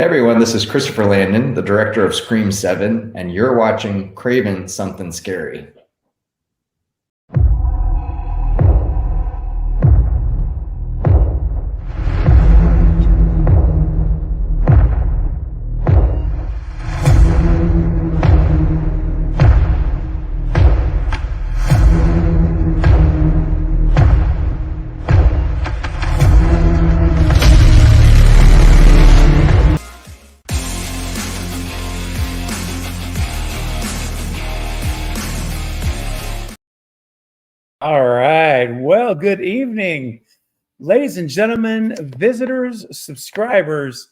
Hey everyone, this is Christopher Landon, the director of Scream 7, and you're watching Craven Something Scary. All right. Well, good evening, ladies and gentlemen, visitors, subscribers,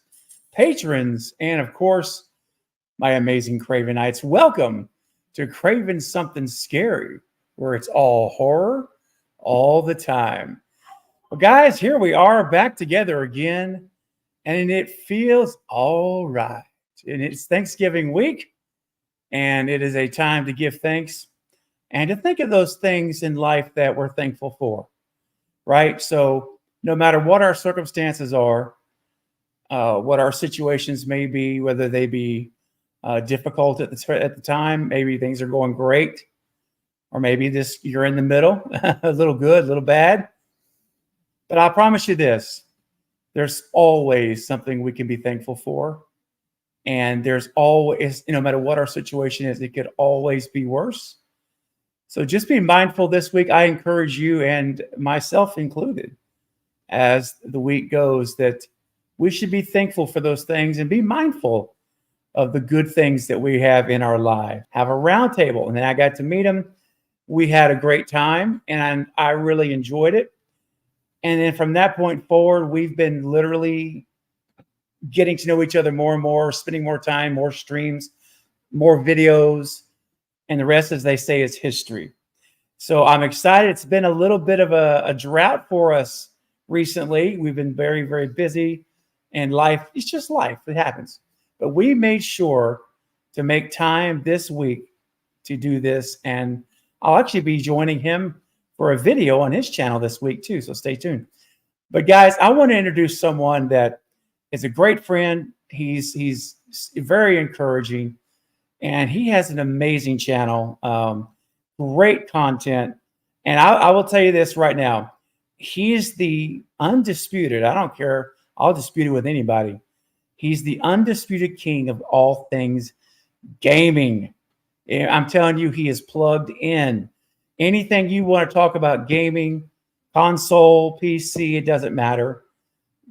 patrons, and of course, my amazing Cravenites. Welcome to Craven Something Scary, where it's all horror all the time. Well, guys, here we are back together again, and it feels all right. And it's Thanksgiving week, and it is a time to give thanks and to think of those things in life that we're thankful for, right? So, no matter what our circumstances are, what our situations may be, whether they be difficult at the time, maybe things are going great, or maybe you're in the middle, a little good, a little bad. But I promise you this: there's always something we can be thankful for, and there's always, no matter what our situation is, it could always be worse. So just be mindful this week. I encourage you, and myself included, as the week goes, that we should be thankful for those things and be mindful of the good things that we have in our life. Have a round table. And then I got to meet him. We had a great time, and I really enjoyed it. And then from that point forward, we've been literally getting to know each other more and more, spending more time, more streams, more videos. And the rest, as they say, is history. So I'm excited. It's been a little bit of a drought for us recently. We've been very, very busy, and life, it's just life. It happens. But we made sure to make time this week to do this. And I'll actually be joining him for a video on his channel this week too. So stay tuned. But guys, I want to introduce someone that is a great friend. He's very encouraging. And he has an amazing channel, great content. And I will tell you this right now. He is the undisputed, I don't care, I'll dispute it with anybody. He's the undisputed king of all things gaming. And I'm telling you, he is plugged in. Anything you want to talk about gaming, console, PC, it doesn't matter.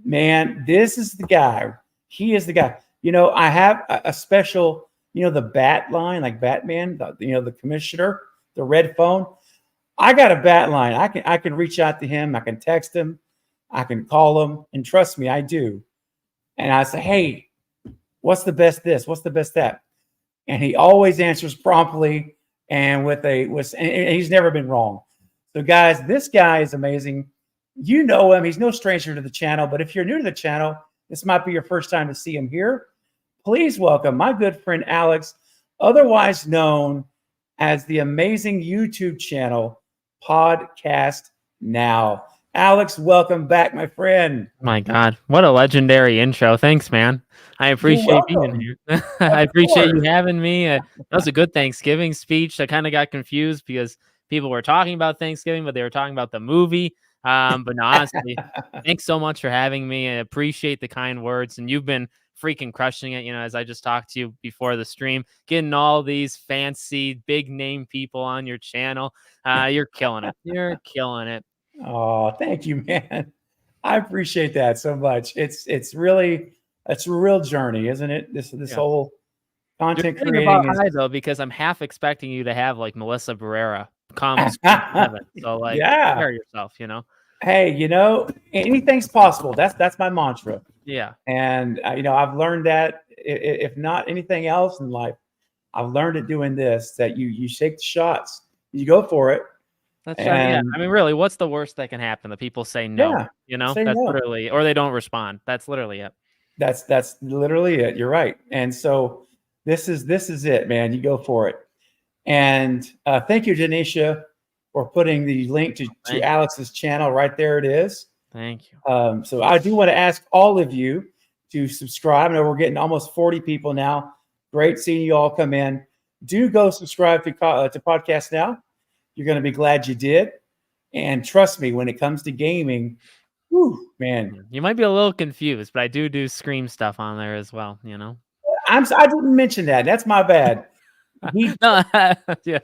Man, this is the guy. He is the guy. I have a special... the bat line, like Batman, the commissioner, the red phone. I got a bat line. I can reach out to him. I can text him. I can call him. And trust me, I do. And I say, hey, what's the best this? What's the best that? And he always answers promptly and and he's never been wrong. So guys, this guy is amazing. You know him. He's no stranger to the channel. But if you're new to the channel, this might be your first time to see him here. Please welcome my good friend Alex, otherwise known as the amazing YouTube channel Podcast Now. Alex, welcome back, my friend. My God, what a legendary intro. Thanks, man. I appreciate being here. I appreciate you having me. That was a good Thanksgiving speech. I kind of got confused because people were talking about Thanksgiving, but they were talking about the movie. But no, honestly, thanks so much for having me. I appreciate the kind words, and you've been freaking crushing it. As I just talked to you before the stream, getting all these fancy big name people on your channel. You're killing it. You're killing it. Oh, thank you, man. I appreciate that so much. It's a real journey, isn't it? This whole content creating is though, because I'm half expecting you to have like Melissa Barrera come heaven. So prepare yourself, Hey, anything's possible. That's my mantra. Yeah. And I've learned that if not anything else in life, I've learned it doing this, that you shake the shots, you go for it. That's right. Yeah. I mean, really, what's the worst that can happen? The people say no, that's no. Literally, or they don't respond. That's literally it. That's literally it. You're right. And so this is it, man. You go for it. And thank you, Janisha, for putting the link to Alex's channel right there. It is. Thank you. So I do want to ask all of you, to subscribe. I know we're getting almost 40 people now. Great seeing you all come in. Do go subscribe to Podcast Now. You're going to be glad you did. And trust me, when it comes to gaming, whew, man, You might be a little confused, but I do Scream stuff on there as well. I didn't mention that. That's my bad. No, yeah,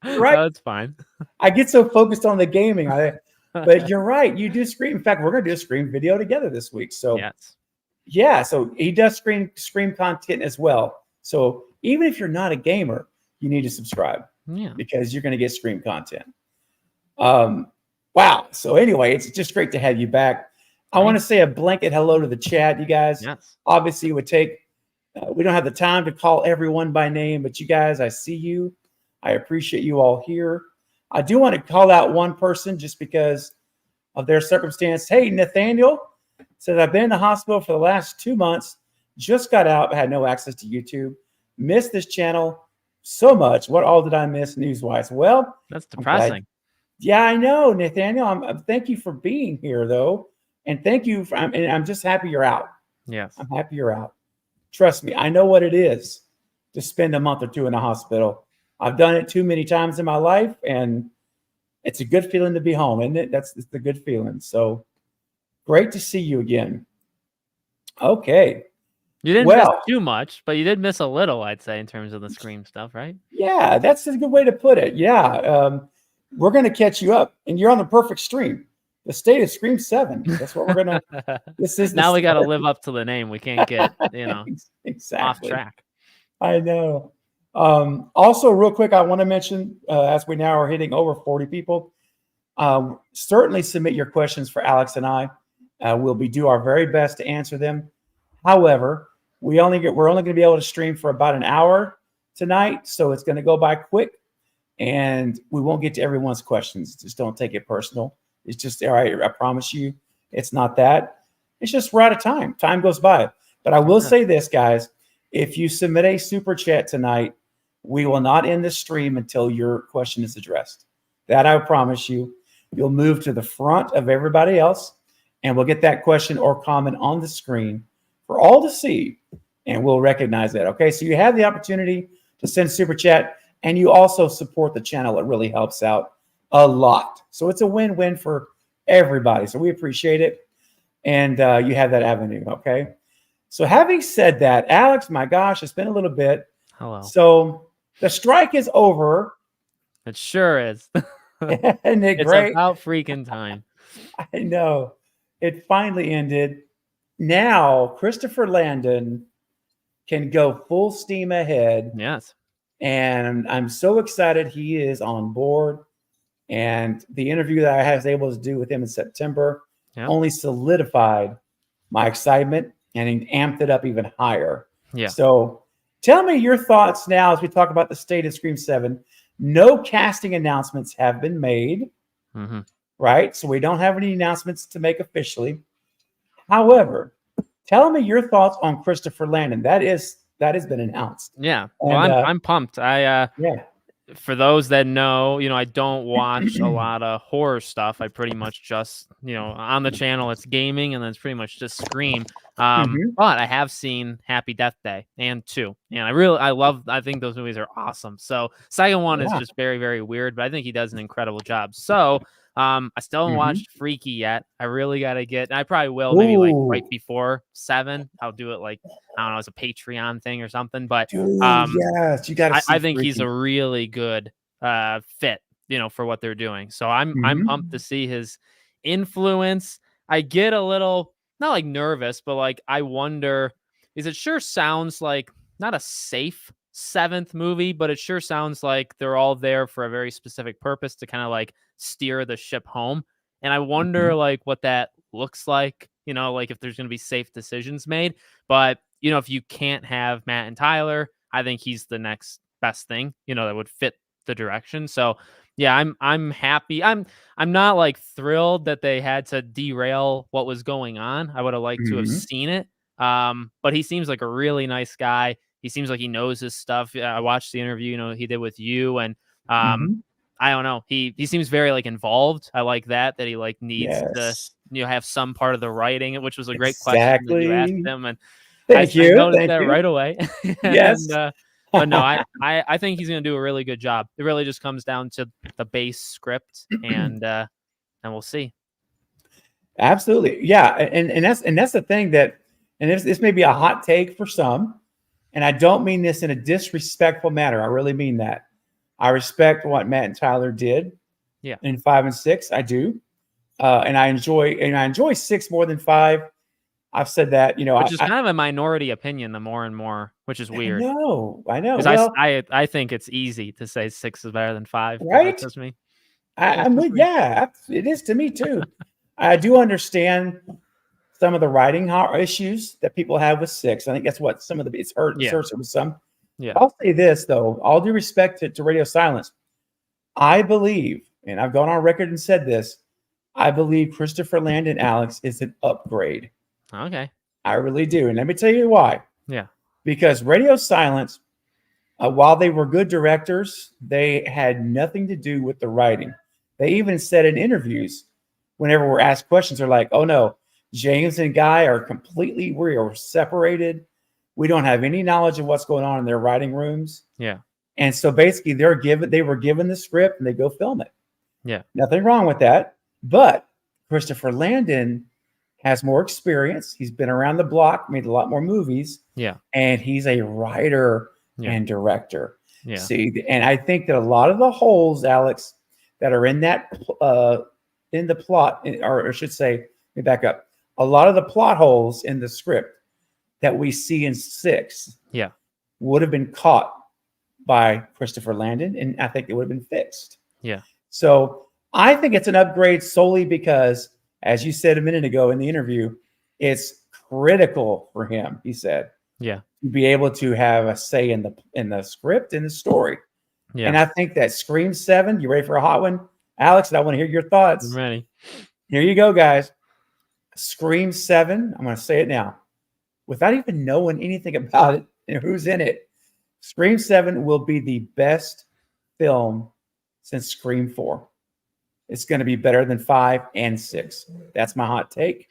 Right. No, it's fine. I get so focused on the gaming. But you're right. You do Scream. In fact, we're going to do a Scream video together this week. So Yes. yeah, so he does Scream content as well. So even if you're not a gamer, you need to subscribe Yeah. because you're going to get Scream content. Wow. So anyway, it's just great to have you back. I want to say a blanket hello to the chat, you guys. Yes. Obviously, it would take. We don't have the time to call everyone by name, but you guys, I see you. I appreciate you all here. I do want to call out one person just because of their circumstance. Hey, Nathaniel said, I've been in the hospital for the last 2 months, just got out, had no access to YouTube, missed this channel so much. What all did I miss news-wise? Well, That's depressing. yeah, I know, Nathaniel. Thank you for being here, though. And thank you. I'm just happy you're out. Yes. I'm happy you're out. Trust me, I know what it is to spend a month or two in a hospital. I've done it too many times in my life, and it's a good feeling to be home, isn't it? It's the good feeling. So great to see you again. Okay. You didn't Well- miss too much, but you did miss a little, I'd say, in terms of the Scream stuff, right? Yeah, that's a good way to put it. Yeah. We're going to catch you up, and you're on the perfect stream. The state of Scream 7. That's what we're going to. This is the Now we got to start. live up to the name. We can't get, off Exactly. track. I know. Also, real quick, I want to mention, as we now are hitting over 40 people, certainly submit your questions for Alex and I. We'll do our very best to answer them. However, we're only going to be able to stream for about an hour tonight, so it's going to go by quick, and we won't get to everyone's questions. Just don't take it personal. It's just, all right, I promise you, it's not that. It's just we're out of time. Time goes by. But I will say this, guys. If you submit a super chat tonight, we will not end the stream until your question is addressed. That I promise you. You'll move to the front of everybody else, and we'll get that question or comment on the screen for all to see, and we'll recognize that. Okay, so you have the opportunity to send super chat, and you also support the channel. It really helps out a lot. So it's a win-win for everybody. So we appreciate it, and you have that avenue. Okay. So having said that, Alex, my gosh, it's been a little bit. Hello. So the strike is over. It sure is. Isn't it It's great? about freaking time. I know. It finally ended. Now Christopher Landon can go full steam ahead. Yes. And I'm so excited he is on board. And the interview that I was able to do with him in September only solidified my excitement and amped it up even higher. Yeah. So tell me your thoughts now as we talk about the state of Scream 7. No casting announcements have been made, Mm-hmm. right? So we don't have any announcements to make officially. However, tell me your thoughts on Christopher Landon. That has been announced. Yeah. Well, And, I'm pumped. Yeah. For those that know, I don't watch a lot of horror stuff. I pretty much just, on the channel, it's gaming, and then it's pretty much just Scream. But I have seen Happy Death Day and 2, and I think those movies are awesome. So second one is just very, very weird, but I think he does an incredible job. So I still haven't watched Freaky yet. I really got to get, I probably will maybe like right before 7. I'll do it like, I don't know, as a Patreon thing or something. But Dude, yes, you got to. I think he's a really good fit, for what they're doing. So I'm pumped to see his influence. I get a little, not like nervous, but like I wonder, it sure sounds like not a safe 7th movie, but it sure sounds like they're all there for a very specific purpose to kind of like steer the ship home. And I wonder like what that looks like, like if there's going to be safe decisions made. But if you can't have Matt and Tyler, I think he's the next best thing, that would fit the direction. So yeah, I'm happy. I'm not like thrilled that they had to derail what was going on. I would have liked to have seen it. But he seems like a really nice guy. He seems like he knows his stuff. I watched the interview, he did with you, and I don't know. He seems very like involved. I like that he like needs to Yes. have some part of the writing, which was a great question that you asked Exactly. him, and Thank I you. noticed Thank that you. right away. Yes. And but no, I think he's gonna do a really good job. It really just comes down to the base script, and we'll see. Absolutely. Yeah. And that's the thing that, and this may be a hot take for some, and I don't mean this in a disrespectful manner. I really mean that. I respect what Matt and Tyler did. Yeah. In 5 and 6, I do. And I enjoy 6 more than 5. I've said that, Which is kind of a minority opinion, the more and more, which is weird. I know. Because Well, I think it's easy to say 6 is better than 5, but right? that's just me. I'm with, yeah, it is to me too. I do understand some of the writing issues that people have with 6. I think that's what some of the, it's hurt with some. Yeah. I'll say this though, all due respect to Radio Silence, I believe, and I've gone on record and said this, I believe Christopher Landon, Alex, is an upgrade. Okay. I really do. And let me tell you why. Yeah. Because Radio Silence, while they were good directors, they had nothing to do with the writing. They even said in interviews, whenever we're asked questions, they're like, oh no, James and Guy are completely, we are separated. We don't have any knowledge of what's going on in their writing rooms. Yeah. And so basically they were given the script and they go film it. Yeah. Nothing wrong with that. But Christopher Landon has more experience. He's been around the block, made a lot more movies. Yeah. And he's a writer and director. Yeah. See, and I think that a lot of the holes, Alex, that are in that in the plot, or I should say, let me back up. A lot of the plot holes in the script that we see in 6 would have been caught by Christopher Landon, and I think it would have been fixed. Yeah. So I think it's an upgrade solely because, as you said a minute ago in the interview, it's critical for him, he said, to be able to have a say in the script and the story. Yeah. And I think that Scream 7, you ready for a hot one? Alex, I want to hear your thoughts. I'm ready. Here you go, guys. Scream 7, I'm going to say it now, without even knowing anything about it and who's in it. Scream 7 will be the best film since Scream 4. It's going to be better than 5 and 6. That's my hot take.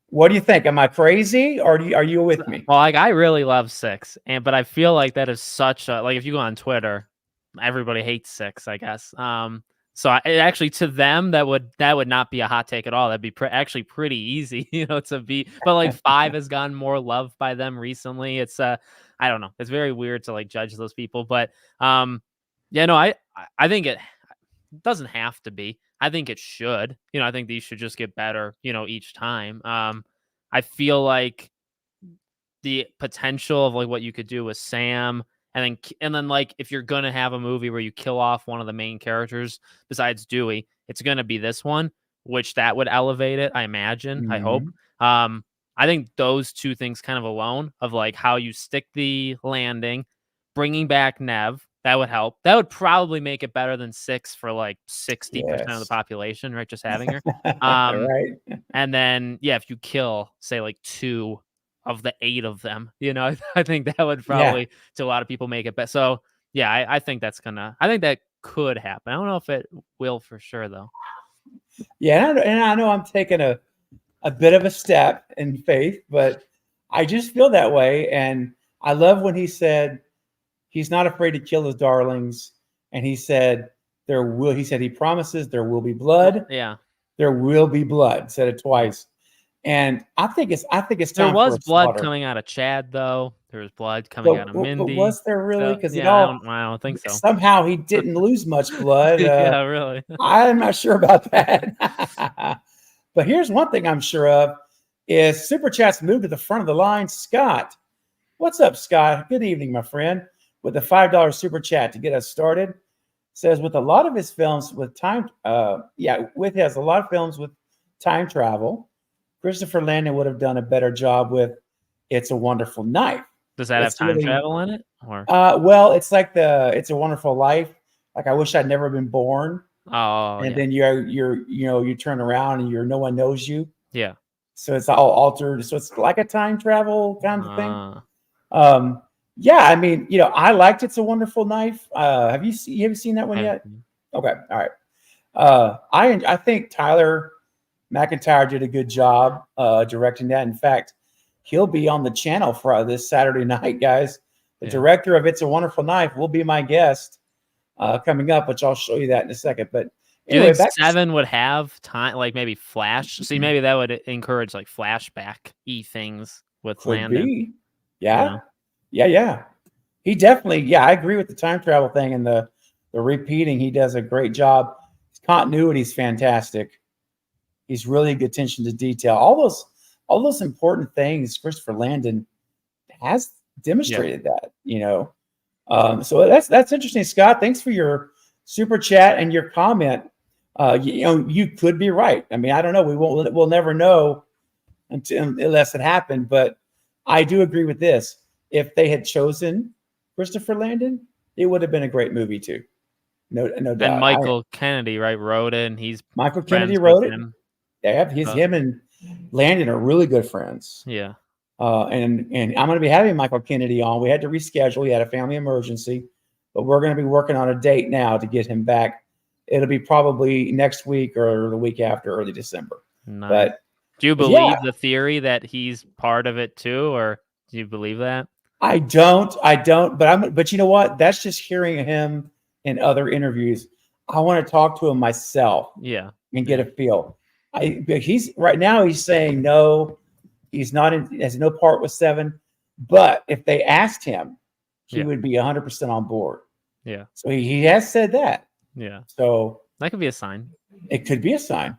What do you think? Am I crazy, or are you with me? Well, like I really love 6, but I feel like that is such a, like if you go on Twitter, everybody hates 6, I guess. So actually, to them, that would not be a hot take at all. That'd be actually pretty easy, to be. But like 5 has gotten more love by them recently. It's I don't know. It's very weird to like judge those people, but yeah, no, I think it doesn't have to be. I think it should. I think these should just get better, each time. I feel like the potential of like what you could do with Sam. And then like if you're gonna have a movie where you kill off one of the main characters besides Dewey, it's gonna be this one, which that would elevate it, I imagine. I hope. I think those two things kind of alone of like how you stick the landing, bringing back Nev, that would help. That would probably make it better than 6 for like 60% of the population, right? Just having her. Right. And then if you kill say like 2 of the 8 of them, I think that would probably to a lot of people make it better. So I think I think that could happen. I don't know if it will for sure though. Yeah, and I know I'm taking a bit of a step in faith, but I just feel that way. And I love when he said he's not afraid to kill his darlings, and he said he promises there will be blood. Yeah, there will be blood. Said it twice. And I think it's time. There was blood slaughter. coming out of Chad, though. There was blood coming out of Mindy. But was there really? Because I don't think so. Somehow he didn't lose much blood. Yeah, really. I'm not sure about that. But here's one thing I'm sure of: is Super Chat's moved to the front of the line. Scott, what's up, Scott? Good evening, my friend. With a $5 Super Chat to get us started, says with a lot of his films with time, has a lot of films with time travel. Christopher Landon would have done a better job with It's a Wonderful Knife. Does that have time travel in it? Or well, it's like It's a Wonderful Life. Like I wish I'd never been born. Oh, and then you turn around and no one knows you. Yeah. So it's all altered. So it's like a time travel kind of thing. Yeah, I mean, I liked It's a Wonderful Knife. Have you seen that one yet? Okay. All right. I think Tyler McIntyre did a good job directing that. In fact, he'll be on the channel for this Saturday night, guys. The director of It's a Wonderful Knife will be my guest coming up, which I'll show you that in a second. But Do you anyway, think Seven would have time, like maybe flash? See, maybe that would encourage like flashback-y things with could Landon. be. Yeah. You know? Yeah. He definitely, yeah, I agree with the time travel thing and the repeating. He does a great job. His continuity is fantastic. He's really good attention to detail. All those important things, Christopher Landon has demonstrated that, you know. So that's interesting, Scott. Thanks for your super chat and your comment. You know, you could be right. I mean, I don't know. We'll never know unless it happened. But I do agree with this. If they had chosen Christopher Landon, it would have been a great movie too. No doubt. And Michael Kennedy, right, wrote it, and he's Michael Kennedy friends wrote with it. him. Him and Landon are really good friends. Yeah. And I'm going to be having Michael Kennedy on. We had to reschedule. He had a family emergency, but we're going to be working on a date now to get him back. It'll be probably next week or the week after, early December. Nice. But do you believe the theory that he's part of it too, or do you believe that? I don't. But you know what? That's just hearing him in other interviews. I want to talk to him myself. Yeah. And get a feel. He's right now. He's saying no. He's not in. Has no part with Seven. But if they asked him, he would be 100% on board. Yeah. So he has said that. Yeah. So that could be a sign. It could be a sign.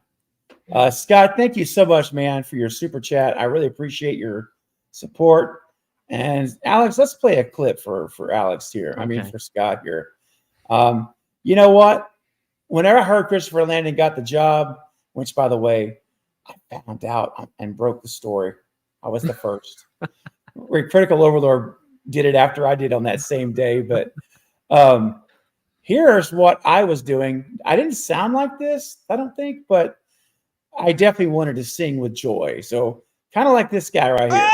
Scott, thank you so much, man, for your super chat. I really appreciate your support. And Alex, let's play a clip for Alex here. Okay. I mean, for Scott here. You know what? Whenever I heard Christopher Landon got the job, which, by the way, I found out and broke the story. I was the first. Critical Overlord did it after I did on that same day. But here's what I was doing. I didn't sound like this, I don't think, but I definitely wanted to sing with joy. So kind of like this guy right here.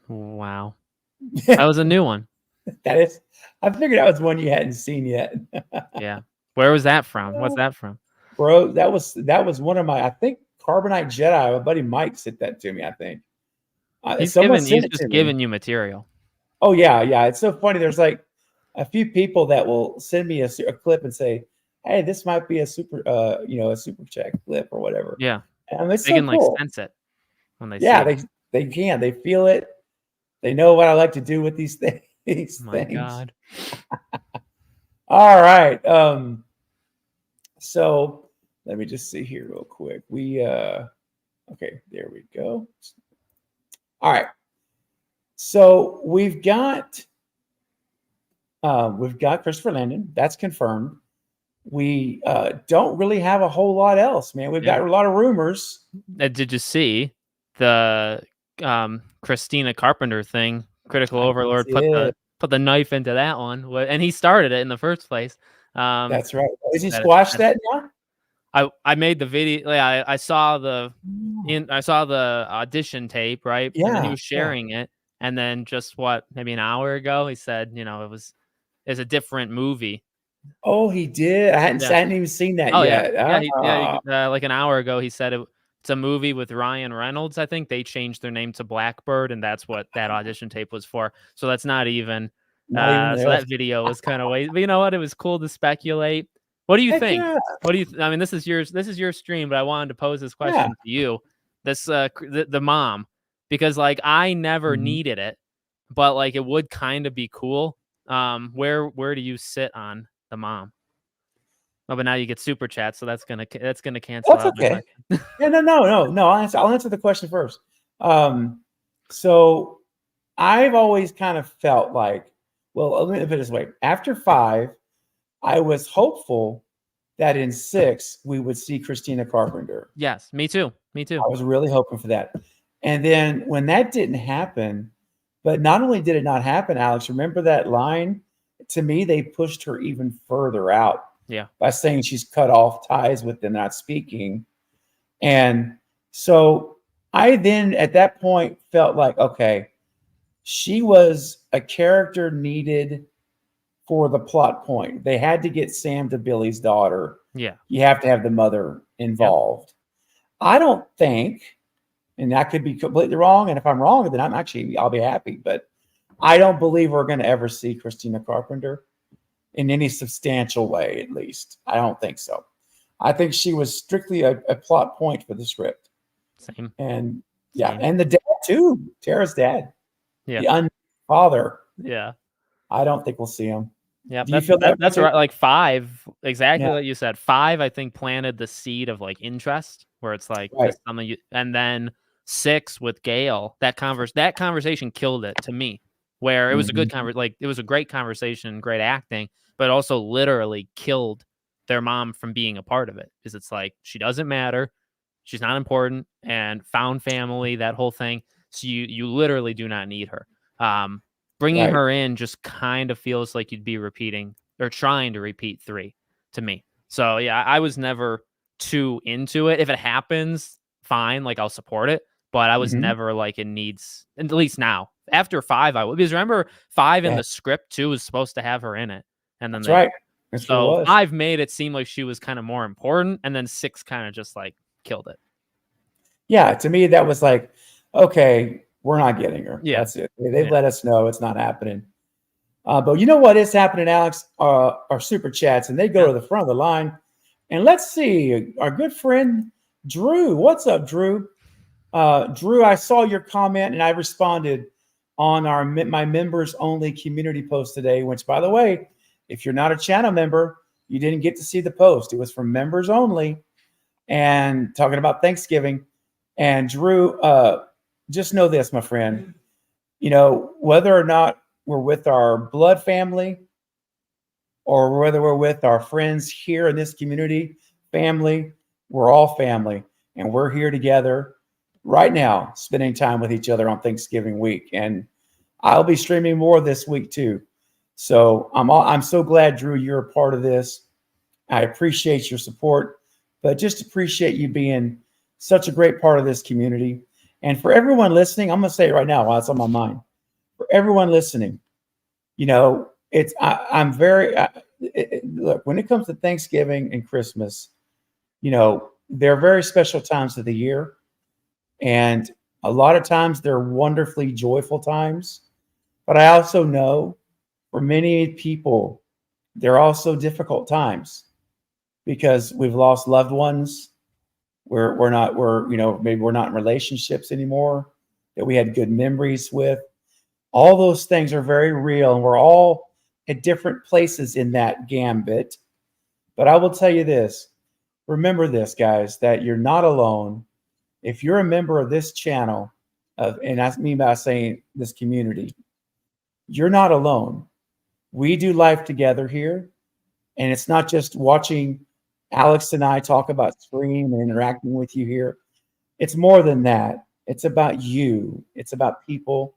Wow. That was a new one. That is, I figured that was one you hadn't seen yet. Yeah. Where was that from? What's that from? Bro, that was one of my, I think, Carbonite Jedi. My buddy Mike sent that to me, I think. He's just giving you material. Oh, yeah. It's so funny. There's like a few people that will send me a clip and say, hey, this might be a super chat clip or whatever. Yeah. And it's they can cool. Like sense it when they see it. They can. They feel it. They know what I like to do with these things. My God. All right. So let me just see here real quick. Okay, there we go. All right. So we've got Christopher Landon. That's confirmed. We don't really have a whole lot else, man. We've got a lot of rumors. Did you see the Christina Carpenter thing? Critical Overlord put the knife into that one, and he started it in the first place. That's right. Is he squashed that now? I made the video. Yeah, I saw the audition tape, right? Yeah. And then he was sharing it, and then just maybe an hour ago, he said, it's a different movie. Oh, he did. I hadn't even seen that yet. Like an hour ago, he said it's a movie with Ryan Reynolds. I think they changed their name to Blackbird, and that's what that audition tape was for. So that's not even. So that video was kind of waste. But you know what? It was cool to speculate. What do you think? Yeah. What do you? I mean, this is your stream, but I wanted to pose this question to you. This the mom, because like I never needed it, but like it would kind of be cool. Where do you sit on the mom? Oh, but now you get super chat, so that's gonna cancel out. Okay. Yeah, no. I'll answer the question first. So I've always kind of felt like, well, let me put it this way. After 5, I was hopeful that in 6 we would see Christina Carpenter. Yes, me too. I was really hoping for that. And then when that didn't happen, but not only did it not happen, Alex, remember that line? To me, they pushed her even further out. Yeah. by saying she's cut off ties with them not speaking. And so I then at that point felt like, okay, she was a character needed for the plot point. They had to get Sam to Billy's daughter. Yeah. You have to have the mother involved. I don't think, and that could be completely wrong. And if I'm wrong, then I'll be happy. But I don't believe we're going to ever see Christina Carpenter in any substantial way, at least. I don't think so. I think she was strictly a plot point for the script. Same. And yeah, Same. and the dad too, Tara's dad. Yeah. The unknown father. Yeah. I don't think we'll see him. Yeah, Do you feel that that's way? right. Like 5, exactly Yeah. like you said. 5, I think, planted the seed of like interest, where it's like Right. this is something you, and then 6 with Gail, that conversation killed it to me. Where it was a good like it was a great conversation, great acting, but also literally killed their mom from being a part of it, because it's like she doesn't matter, she's not important, and found family, that whole thing. So you literally do not need her. Bringing Right. her in just kind of feels like you'd be repeating or trying to repeat 3 to me. So yeah, I was never too into it. If it happens, fine, like I'll support it. But I was never like it needs, and at least now after 5, I would, because remember 5 in the script too was supposed to have her in it, and then That's right. That's what it so was. 5 made it seem like she was kind of more important, and then 6 kind of just like killed it. Yeah, to me that was like, okay, we're not getting her. Yeah. That's it. They've let us know it's not happening. But you know what is happening, Alex? Our super chats, and they go to the front of the line. And let's see, our good friend Drew. What's up, Drew? Drew, I saw your comment and I responded on my members only community post today, which, by the way, if you're not a channel member, you didn't get to see the post. It was for members only, and talking about Thanksgiving. And Drew, just know this, my friend, you know, whether or not we're with our blood family or whether we're with our friends here in this community, family, we're all family, and we're here together right now, spending time with each other on Thanksgiving week. And I'll be streaming more this week too. So I'm so glad, Drew, you're a part of this. I appreciate your support, but just appreciate you being such a great part of this community. And for everyone listening, I'm going to say it right now while it's on my mind. For everyone listening, you know, I'm very, look, when it comes to Thanksgiving and Christmas, you know, they're very special times of the year. And a lot of times they're wonderfully joyful times. But I also know for many people, they're also difficult times because we've lost loved ones. Maybe we're not in relationships anymore that we had good memories with. All those things are very real, and we're all at different places in that gambit. But I will tell you this, remember this, guys, that you're not alone. If you're a member of this channel, and I mean by saying this community, you're not alone. We do life together here, and it's not just watching Alex and I talk about Scream and interacting with you here. It's more than that. It's about you. It's about people,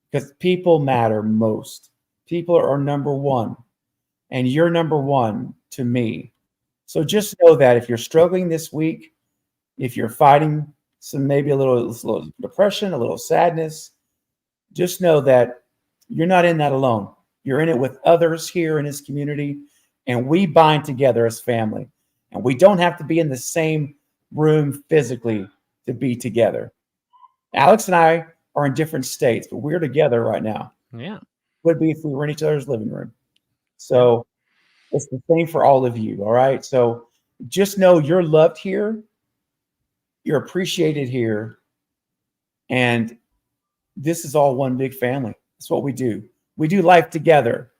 because people matter most. People are number one, and you're number one to me. So just know that if you're struggling this week, if you're fighting maybe a little depression, a little sadness, just know that you're not in that alone. You're in it with others here in this community, and we bind together as family. And we don't have to be in the same room physically to be together. Alex and I are in different states, but we're together right now. Yeah. Would be if we were in each other's living room. So it's the same for all of you. All right. So just know you're loved here. You're appreciated here. And this is all one big family. That's what we do. We do life together.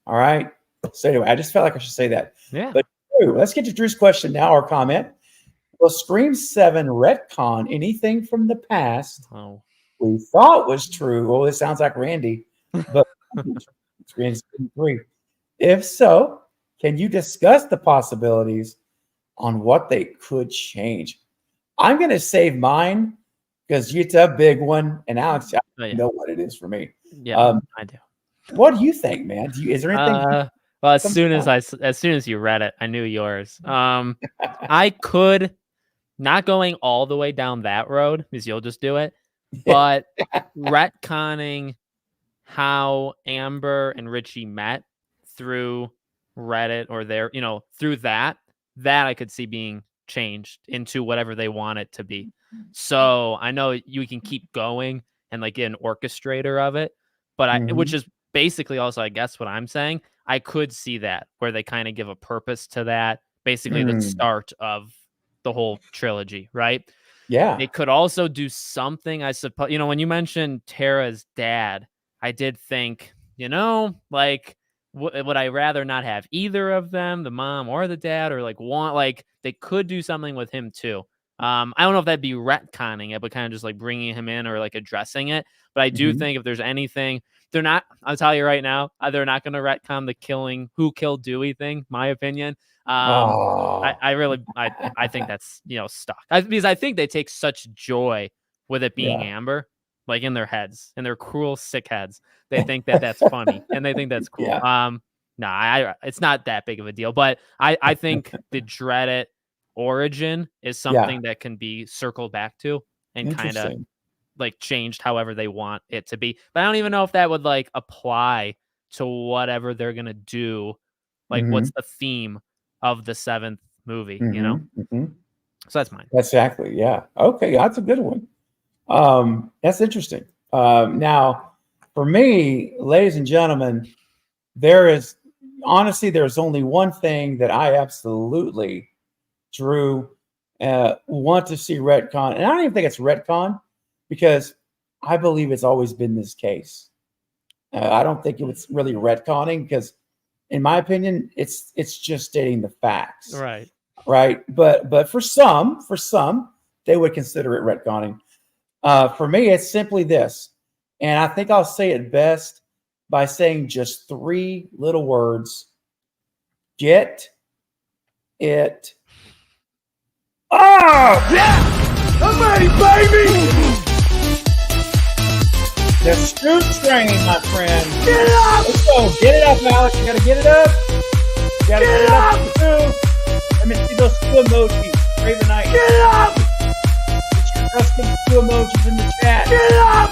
All right. So anyway, I just felt like I should say that. Yeah. But Drew, let's get to Drew's question now, or comment. Will Scream 7 retcon anything from the past we thought was true? Oh, this sounds like Randy. But Scream 3. If so, can you discuss the possibilities on what they could change? I'm going to save mine because it's a big one. And Alex, I know what it is for me. Yeah, I do. What do you think, man? Is there anything? Well, as Come soon as on. as soon as you read it, I knew yours. I could not going all the way down that road because you'll just do it, but retconning how Amber and Richie met through Reddit or through that I could see being changed into whatever they want it to be. So I know you can keep going and like get an orchestrator of it, but which is basically also, I guess, what I'm saying. I could see that where they kind of give a purpose to that, basically the start of the whole trilogy, right? Yeah. They could also do something, I suppose. When you mentioned Tara's dad, I did think, like, would I rather not have either of them, the mom or the dad, or like they could do something with him too. I don't know if that'd be retconning it, but kind of just like bringing him in or like addressing it. But I do think if there's anything, I'll tell you right now, they're not going to retcon the who killed Dewey thing, my opinion. I think that's, stuck because I think they take such joy with it being Amber, like in their heads, in their cruel, sick heads. They think that that's funny and they think that's cool. It's not that big of a deal, but I think the Dread origin is something that can be circled back to and kind of like changed however they want it to be. But I don't even know if that would like apply to whatever they're going to do. Like what's the theme of the 7th movie, So that's mine. Exactly. Yeah. Okay. That's a good one. That's interesting. Now for me, ladies and gentlemen, there's only one thing that I absolutely, Drew, want to see retcon. And I don't even think it's retcon because I believe it's always been this case. I don't think it was really retconning because in my opinion, it's just stating the facts. Right. But for some, they would consider it retconning. For me, it's simply this. And I think I'll say it best by saying just 3 little words. Get it. Oh! Yeah! I'm ready, baby! The Stu train, my friend. Get it up! Let's go. Get it up, Alex. You gotta get it up. You gotta get it up, Stu. Let me see those Stu emojis. Craven Knight. Get it up! Get your custom Stu emojis in the chat. Get it up!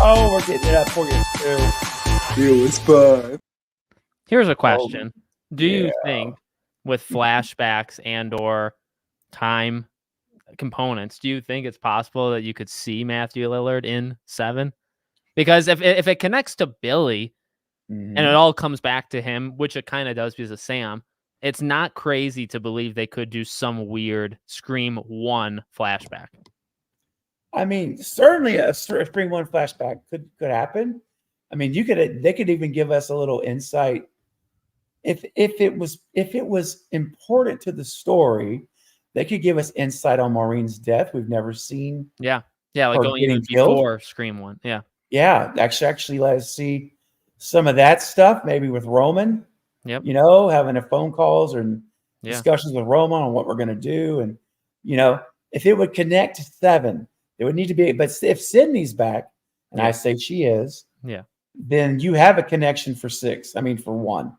Oh, we're getting it up for you, Stu. It was fun. Here's a question. Do you think with flashbacks and or time components, do you think it's possible that you could see Matthew Lillard in 7? Because if it connects to Billy and it all comes back to him, which it kind of does because of Sam, it's not crazy to believe they could do some weird Scream 1 flashback. I mean, certainly a Scream 1 flashback could happen. I mean, they could even give us a little insight if it was important to the story. They could give us insight on Maureen's death. We've never seen. Yeah, like going even before Scream 1. Yeah, actually let us see some of that stuff, maybe with Roman. Yep. Having a phone calls and discussions with Roman on what we're going to do. And, if it would connect to 7, it would need to be. But if Sydney's back, and I say she is, then you have a connection for 6. I mean, for 1.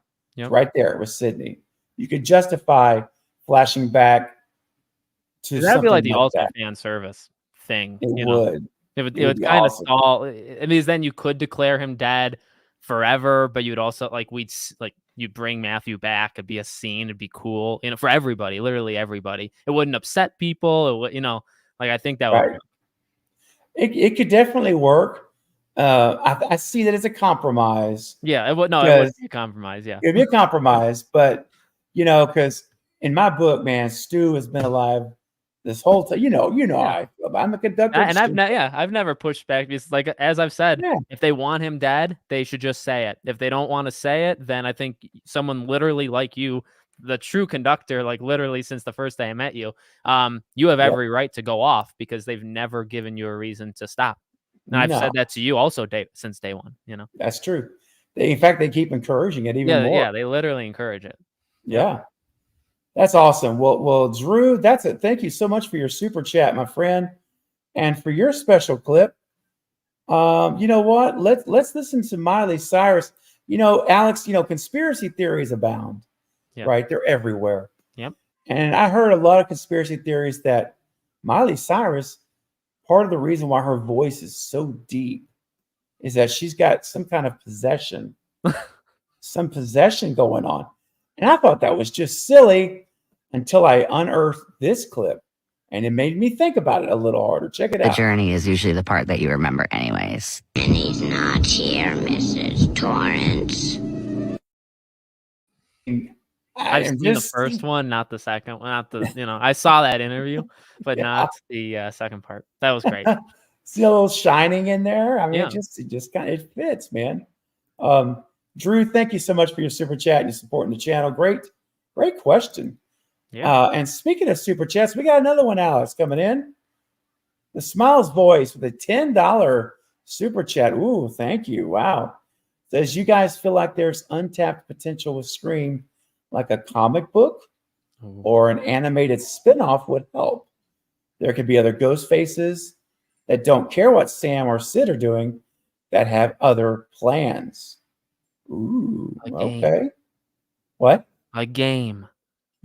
Right there with Sydney. You could justify flashing back to that'd be like the ultimate that. fan service thing. It would. It would kind of stall. I mean, then you could declare him dead forever, but you'd also you'd bring Matthew back. It'd be a scene. It'd be cool, for everybody, literally everybody. It wouldn't upset people. It would, I think that would work. It could definitely work. I see that as a compromise. Yeah, it would be a compromise. Yeah, it'd be a compromise, but because in my book, man, Stu has been alive this whole time. I'm a conductor, and I've never pushed back because, as I've said, if they want him dead, they should just say it. If they don't want to say it, then I think someone literally like you, the true conductor, like literally since the first day I met you, you have every right to go off because they've never given you a reason to stop. And I've said that to you also since day 1. That's true. In fact, they keep encouraging it even more. Yeah, they literally encourage it. Yeah. That's awesome. Well, Drew, that's it. Thank you so much for your super chat, my friend, and for your special clip. You know what? Let's listen to Miley Cyrus. Alex, conspiracy theories abound, Yeah. right? They're everywhere. Yep. And I heard a lot of conspiracy theories that Miley Cyrus, part of the reason why her voice is so deep is that she's got some kind of possession, some possession going on. And I thought that was just silly until I unearthed this clip. And it made me think about it a little harder. Check it The out. journey is usually the part that you remember anyways. And he's not here, Mrs. Torrance. I've seen the first one, not the second one. Not the, I saw that interview, but Yeah. not the second part. That was great. See a little shining in there. I mean, Yeah. it just kind of fits, man. Drew, thank you so much for your super chat and your supporting the channel. Great question. Yeah. And speaking of super chats, we got another one, Alex, coming in. The Smiles Voice with a $10 super chat. Ooh, thank you. Wow. Says, you guys feel like there's untapped potential with Scream, like a comic book or an animated spinoff would help. There could be other ghost faces that don't care what Sam or Sid are doing that have other plans. Ooh, A game. okay. What? A game.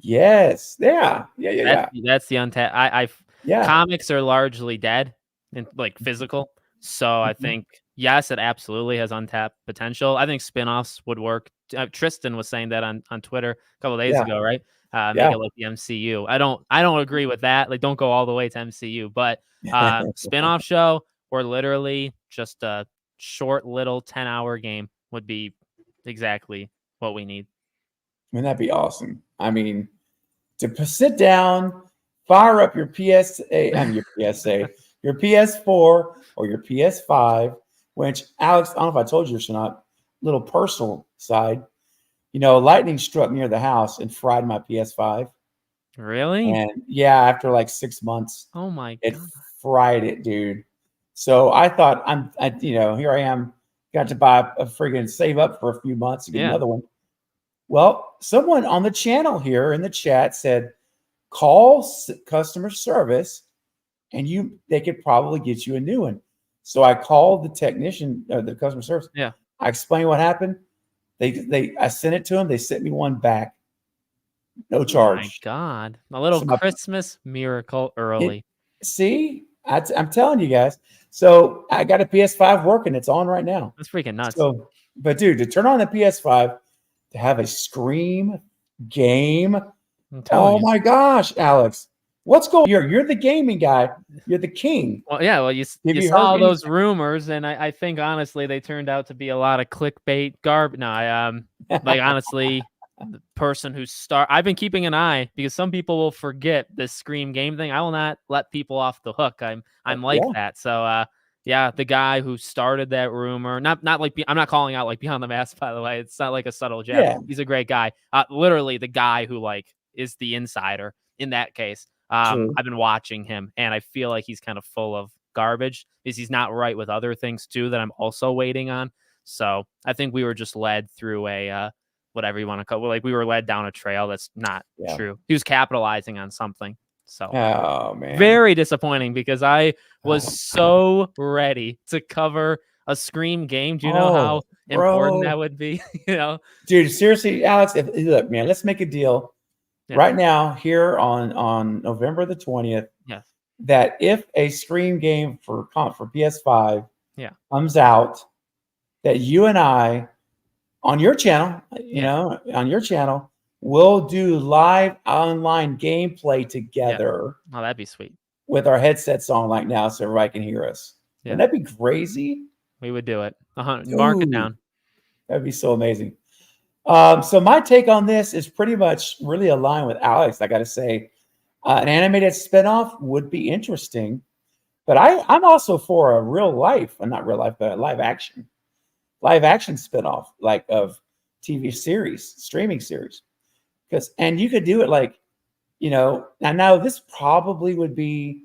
Yes. Yeah. That's the untapped. Yeah. Comics are largely dead and like physical. So I Mhm. think, yes, it absolutely has untapped potential. I think spinoffs would work. Tristan was saying that on Twitter a couple of days Yeah. ago, right? Make Yeah. it like the MCU. I don't agree with that. Like, don't go all the way to MCU, but spinoff show or literally just a short little 10-hour game would be exactly what we need. Wouldn't that be awesome? I mean, to sit down, fire up your your PS4 or your PS5, which, Alex, I don't know if I told you or not, little personal side, lightning struck near the house and fried my PS5. Really? And yeah, after like 6 months, Oh my it god. fried it, dude. So I thought here I am, got to buy a friggin' save up for a few months to get Yeah. another one. Well, someone on the channel here in the chat said, call customer service and they could probably get you a new one. So I called the technician, the customer service. Yeah. I explained what happened. I sent it to them. They sent me one back. No Oh my charge. god. A little So my- Christmas miracle early. See, I'm telling you guys. So I got a PS5 working. It's on right now. That's freaking nuts. So, but dude, to turn on the PS5 to have a Scream game. I'm telling Oh you. my gosh, Alex, what's going on? You're the gaming guy. You're the king. Well, yeah, well, you Have you saw all heard those rumors, and I think honestly they turned out to be a lot of clickbait garbage. No, like honestly, the person who I've been keeping an eye because some people will forget this Scream game thing. I will not let people off the hook. I'm like Yeah. that. So yeah, the guy who started that rumor, not like I'm not calling out like Beyond the Mask, by the way. It's not like a subtle jab. Yeah. He's a great guy. Literally the guy who like is the insider in that case. True. I've been watching him and I feel like he's kind of full of garbage because he's not right with other things too that I'm also waiting on. So I think we were just led through a whatever you want to call it. Like we were led down a trail that's not Yeah. true. He was capitalizing on something. So Oh man. very disappointing because I was so ready to cover a Scream game. Do you know how important bro. that would be? Dude, seriously, Alex, look, man, let's make a deal Yeah. right now here on November the 20th. Yes. That if a Scream game for PS5 Yeah. comes out, that you and I on your channel, we'll do live online gameplay together Oh, that'd be sweet. with our headsets on like now so everybody can hear us. Yeah. Wouldn't that be crazy? We would do it. Mark it Ooh. down. That'd be so amazing. So my take on this is pretty much really aligned with Alex. I got to say, an animated spinoff would be interesting, but I'm also for a not real life, but a live action spinoff like of TV series, streaming series. And you could do it like, now this probably would be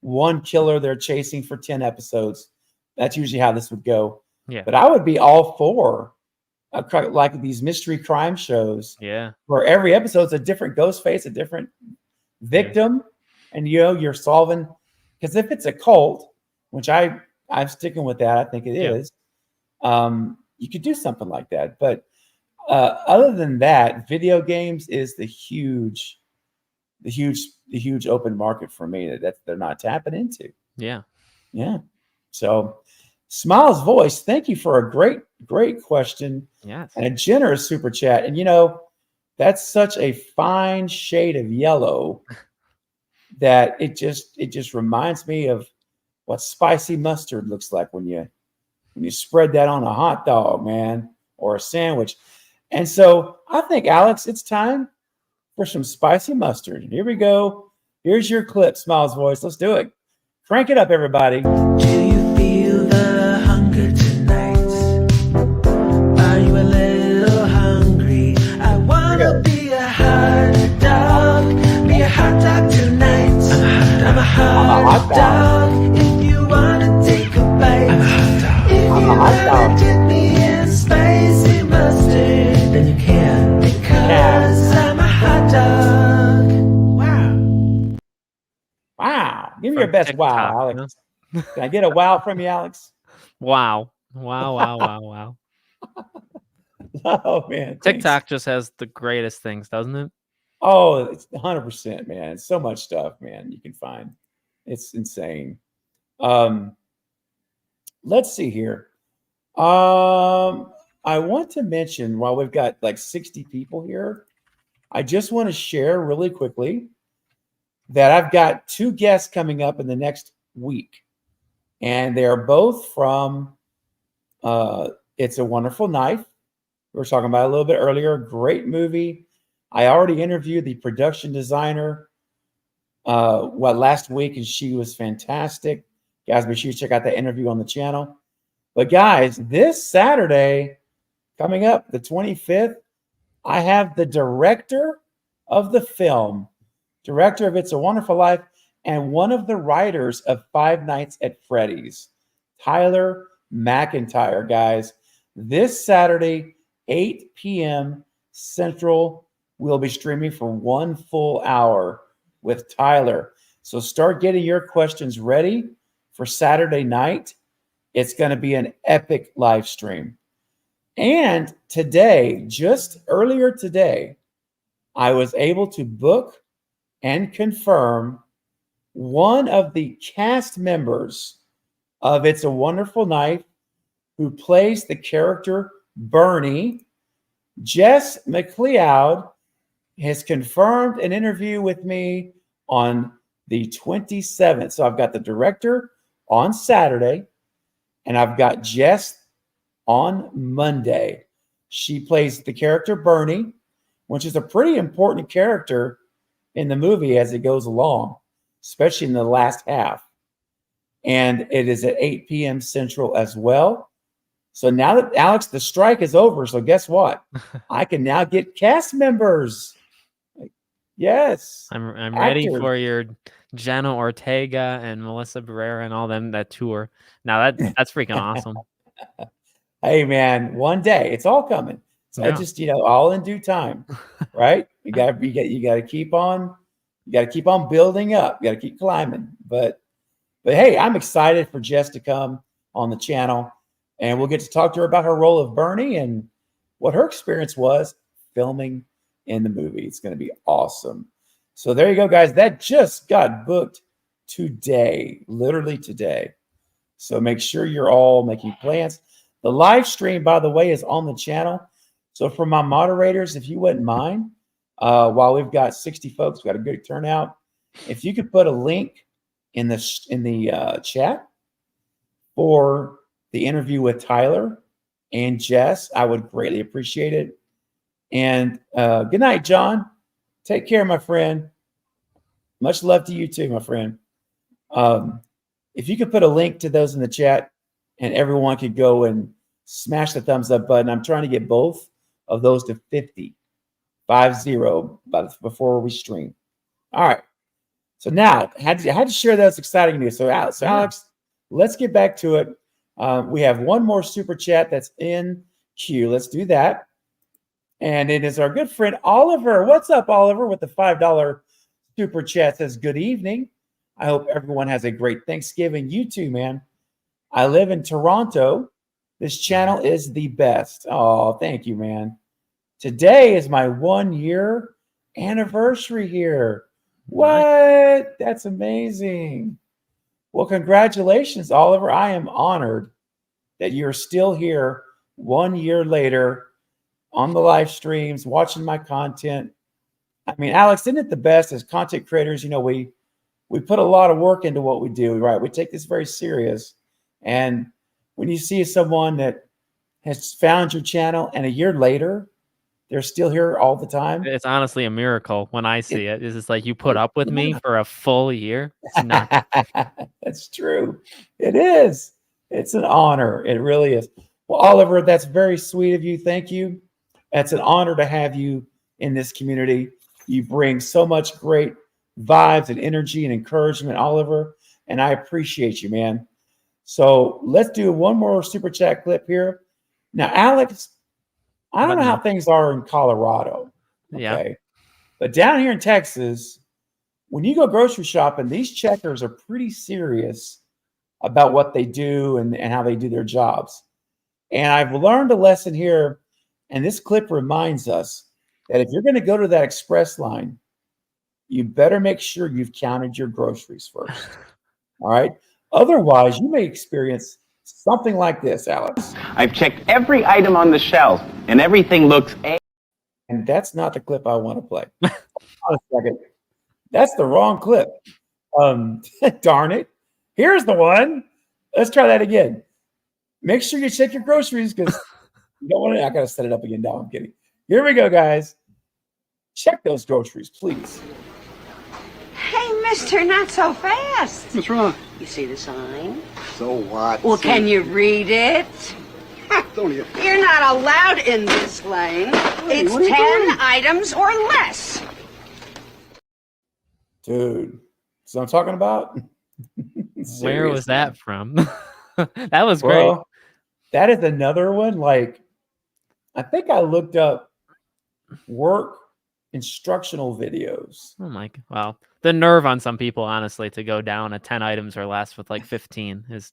one killer they're chasing for 10 episodes. That's usually how this would go. Yeah. But I would be all for like these mystery crime shows Yeah. where every episode's a different ghost face, a different victim, and you're solving. Because if it's a cult, which I'm sticking with that, I think it is. you could do something like that. But other than that, video games is the huge open market for me that they're not tapping into. Yeah. Yeah. So Smiles Voice, thank you for a great question Yes. and a generous super chat. And that's such a fine shade of yellow that it just reminds me of what spicy mustard looks like when you spread that on a hot dog, man, or a sandwich. And so I think, Alex, it's time for some spicy mustard. Here we go. Here's your clip, Smiles Voice. Let's do it. Crank it up, everybody. Do you feel the hunger tonight? Are you a little hungry? I wanna be a hot dog. Be a hot dog tonight. I'm a hot dog. If you wanna take a bite, I'm a hot dog. If you wanna dip me in spicy mustard, then you can, because I'm a hot dog. Wow. Wow. Give me From your best TikTok, wow, Alex. Can I get a wow from you, Alex? Wow. Wow. Oh, man. Thanks. TikTok just has the greatest things, doesn't it? Oh, it's 100%, man. It's so much stuff, man, you can find. It's insane. Let's see here. I want to mention, while we've got like 60 people here, I just want to share really quickly that I've got 2 guests coming up in the next week. And they are both from It's a Wonderful Knife. We were talking about it a little bit earlier. Great movie. I already interviewed the production designer last week, and she was fantastic. Guys, be sure you check out that interview on the channel. But guys, this Saturday, coming up, the 25th, I have the director of the film, director of It's a Wonderful Life, and one of the writers of Five Nights at Freddy's, Tyler McIntyre, guys. This Saturday, 8 p.m. Central, we'll be streaming for 1 full hour with Tyler. So start getting your questions ready for Saturday night. It's going to be an epic live stream. And today, just earlier today, I was able to book and confirm one of the cast members of It's a Wonderful Knife who plays the character Bernie. Jess McLeod has confirmed an interview with me on the 27th. So I've got the director on Saturday, and I've got Jess on Monday. She plays the character Bernie, which is a pretty important character in the movie as it goes along, especially in the last half. And it is at 8 p.m. Central as well. So now that, Alex, the strike is over, so guess what? I can now get cast members. Yes. I'm ready Actors. for your Jenna Ortega and Melissa Barrera and all them, that tour. Now that's freaking awesome. Hey man, one day it's all coming. So Yeah. just all in due time, right? You got to keep on building up. You got to keep climbing. But hey, I'm excited for Jess to come on the channel, and we'll get to talk to her about her role of Bernie and what her experience was filming in the movie. It's going to be awesome. So there you go, guys. That just got booked today, literally today. So make sure you're all making plans. The live stream, by the way, is on the channel. So for my moderators, if you wouldn't mind, while we've got 60 folks, we've got a good turnout. If you could put a link in the chat for the interview with Tyler and Jess, I would greatly appreciate it. And good night, John. Take care, my friend. Much love to you too, my friend. If you could put a link to those in the chat, and everyone could go and smash the thumbs up button. I'm trying to get both of those to 50 before we stream. All right. So now I had to share those exciting news. So Alex, let's get back to it. We have one more super chat that's in queue. Let's do that. And it is our good friend Oliver. What's up, Oliver? With the $5 super chat, says good evening. I hope everyone has a great Thanksgiving. You too, man. I live in Toronto, This channel is the best. Oh, thank you, man. Today is my 1 year anniversary here. What? That's amazing. Well, congratulations, Oliver. I am honored that you're still here 1 year later on the live streams, watching my content. I mean, Alex, isn't it the best as content creators? You know, we put a lot of work into what we do, right? We take this very serious. And when you see someone that has found your channel and a year later, they're still here all the time. It's honestly a miracle when I see it. It's just like you put up with me for a full year. It's nuts. That's true. It is. It's an honor. It really is. Well, Oliver, that's very sweet of you. Thank you. It's an honor to have you in this community. You bring so much great vibes and energy and encouragement, Oliver, and I appreciate you, man. So let's do one more super chat clip here. Now, Alex, I don't know how things are in Colorado. Okay? Yeah. But down here in Texas, when you go grocery shopping, these checkers are pretty serious about what they do and how they do their jobs. And I've learned a lesson here, and this clip reminds us that if you're going to go to that express line, you better make sure you've counted your groceries first. All right? Otherwise, you may experience something like this, Alex. I've checked every item on the shelf, and everything looks A. And that's not the clip I want to play. Hold on a second. That's the wrong clip. Darn it. Here's the one. Let's try that again. Make sure you check your groceries because you don't want to. I got to set it up again. No, I'm kidding. Here we go, guys. Check those groceries, please. Hey, mister, not so fast. What's wrong? You see the sign? So what? Well, can you read it? Don't you? You're not allowed in this lane. It's what are you 10 doing? items or less. Dude, so I'm talking about. Where was that from? That was great. Well, that is another one. Like, I think I looked up work instructional videos. Oh my god! Wow, the nerve on some people, honestly, to go down a 10 items or less with like 15 is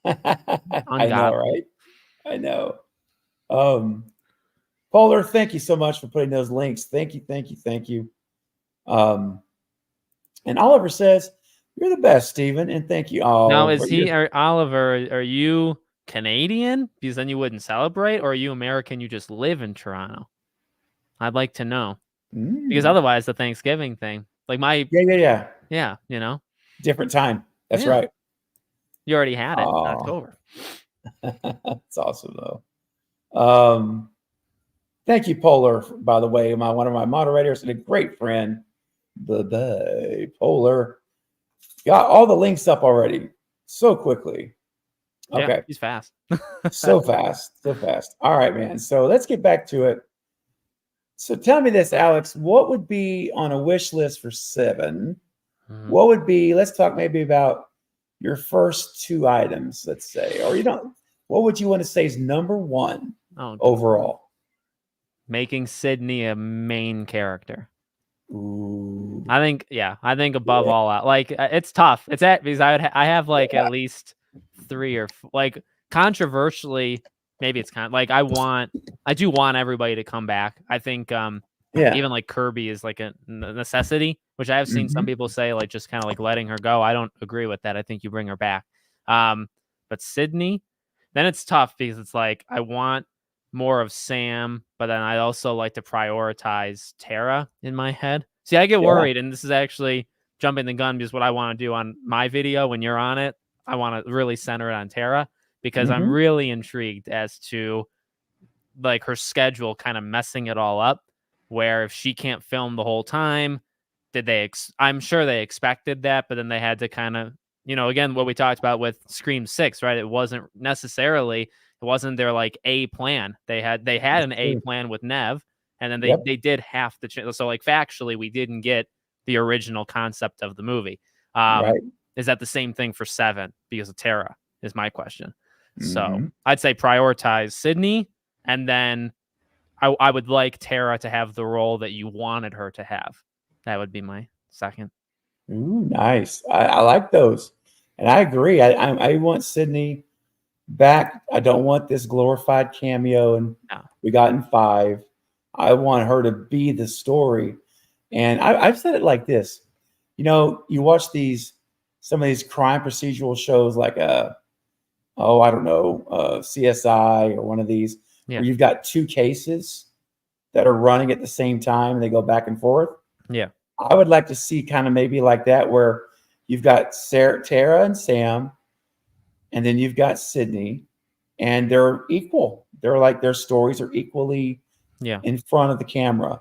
I know, ungodly. right? I know. Polar, thank you so much for putting those links. Thank you, thank you, thank you. And Oliver says, "You're the best, Stephen," and thank you. Oh, Now, is but he you're- or Oliver? Are you Canadian? Because then you wouldn't celebrate, or are you American? You just live in Toronto. I'd like to know because Mm. otherwise, the Thanksgiving thing, like my Yeah. you know, Different time. That's Yeah. right. you already had it in Oh. October. It's awesome though. Thank you, Polar, by the way, one of my moderators and a great friend. Bye-bye, Polar. Got all the links up already so quickly. Yeah, Okay. he's fast. So fast. So fast. All right, man. So let's get back to it. So tell me this, Alex. What would be on a wish list for 7? Mhm. What would be, let's talk maybe about your first 2 items, let's say, or what would you want to say is number 1 Oh, overall? making Sydney a main character. Ooh. I think above all out, like it's tough. It's because I have like at least 3 or like controversially, maybe it's kind of like I do want everybody to come back. I think even like Kirby is like a necessity, which I have seen some people say like just kind of like letting her go. I don't agree with that. I think you bring her back. But Sydney, then it's tough because it's like I want more of Sam, but then I also like to prioritize Tara in my head. See, I get worried, and this is actually jumping the gun because what I want to do on my video when you're on it, I want to really center it on Tara because I'm really intrigued as to like her schedule kind of messing it all up, where if she can't film the whole time, I'm sure they expected that, but then they had to kind of, again, what we talked about with Scream 6, right? It wasn't their like A plan. They had an A plan with Nev, and then they did half the channel. So like factually, we didn't get the original concept of the movie. Right. Is that the same thing for 7 because of Tara is my question. So I'd say prioritize Sydney, and then I would like Tara to have the role that you wanted her to have. That would be my second. Ooh, nice. I like those. And I agree. I want Sydney back. I don't want this glorified cameo, and No. we got in 5. I want her to be the story. And I've said it like this. You know, you watch some of these crime procedural shows like I don't know, CSI or one of these, Yeah. where you've got 2 cases that are running at the same time and they go back and forth. Yeah. I would like to see kind of maybe like that, where you've got Tara and Sam, and then you've got Sydney, and they're equal. They're like, their stories are equally Yeah. in front of the camera.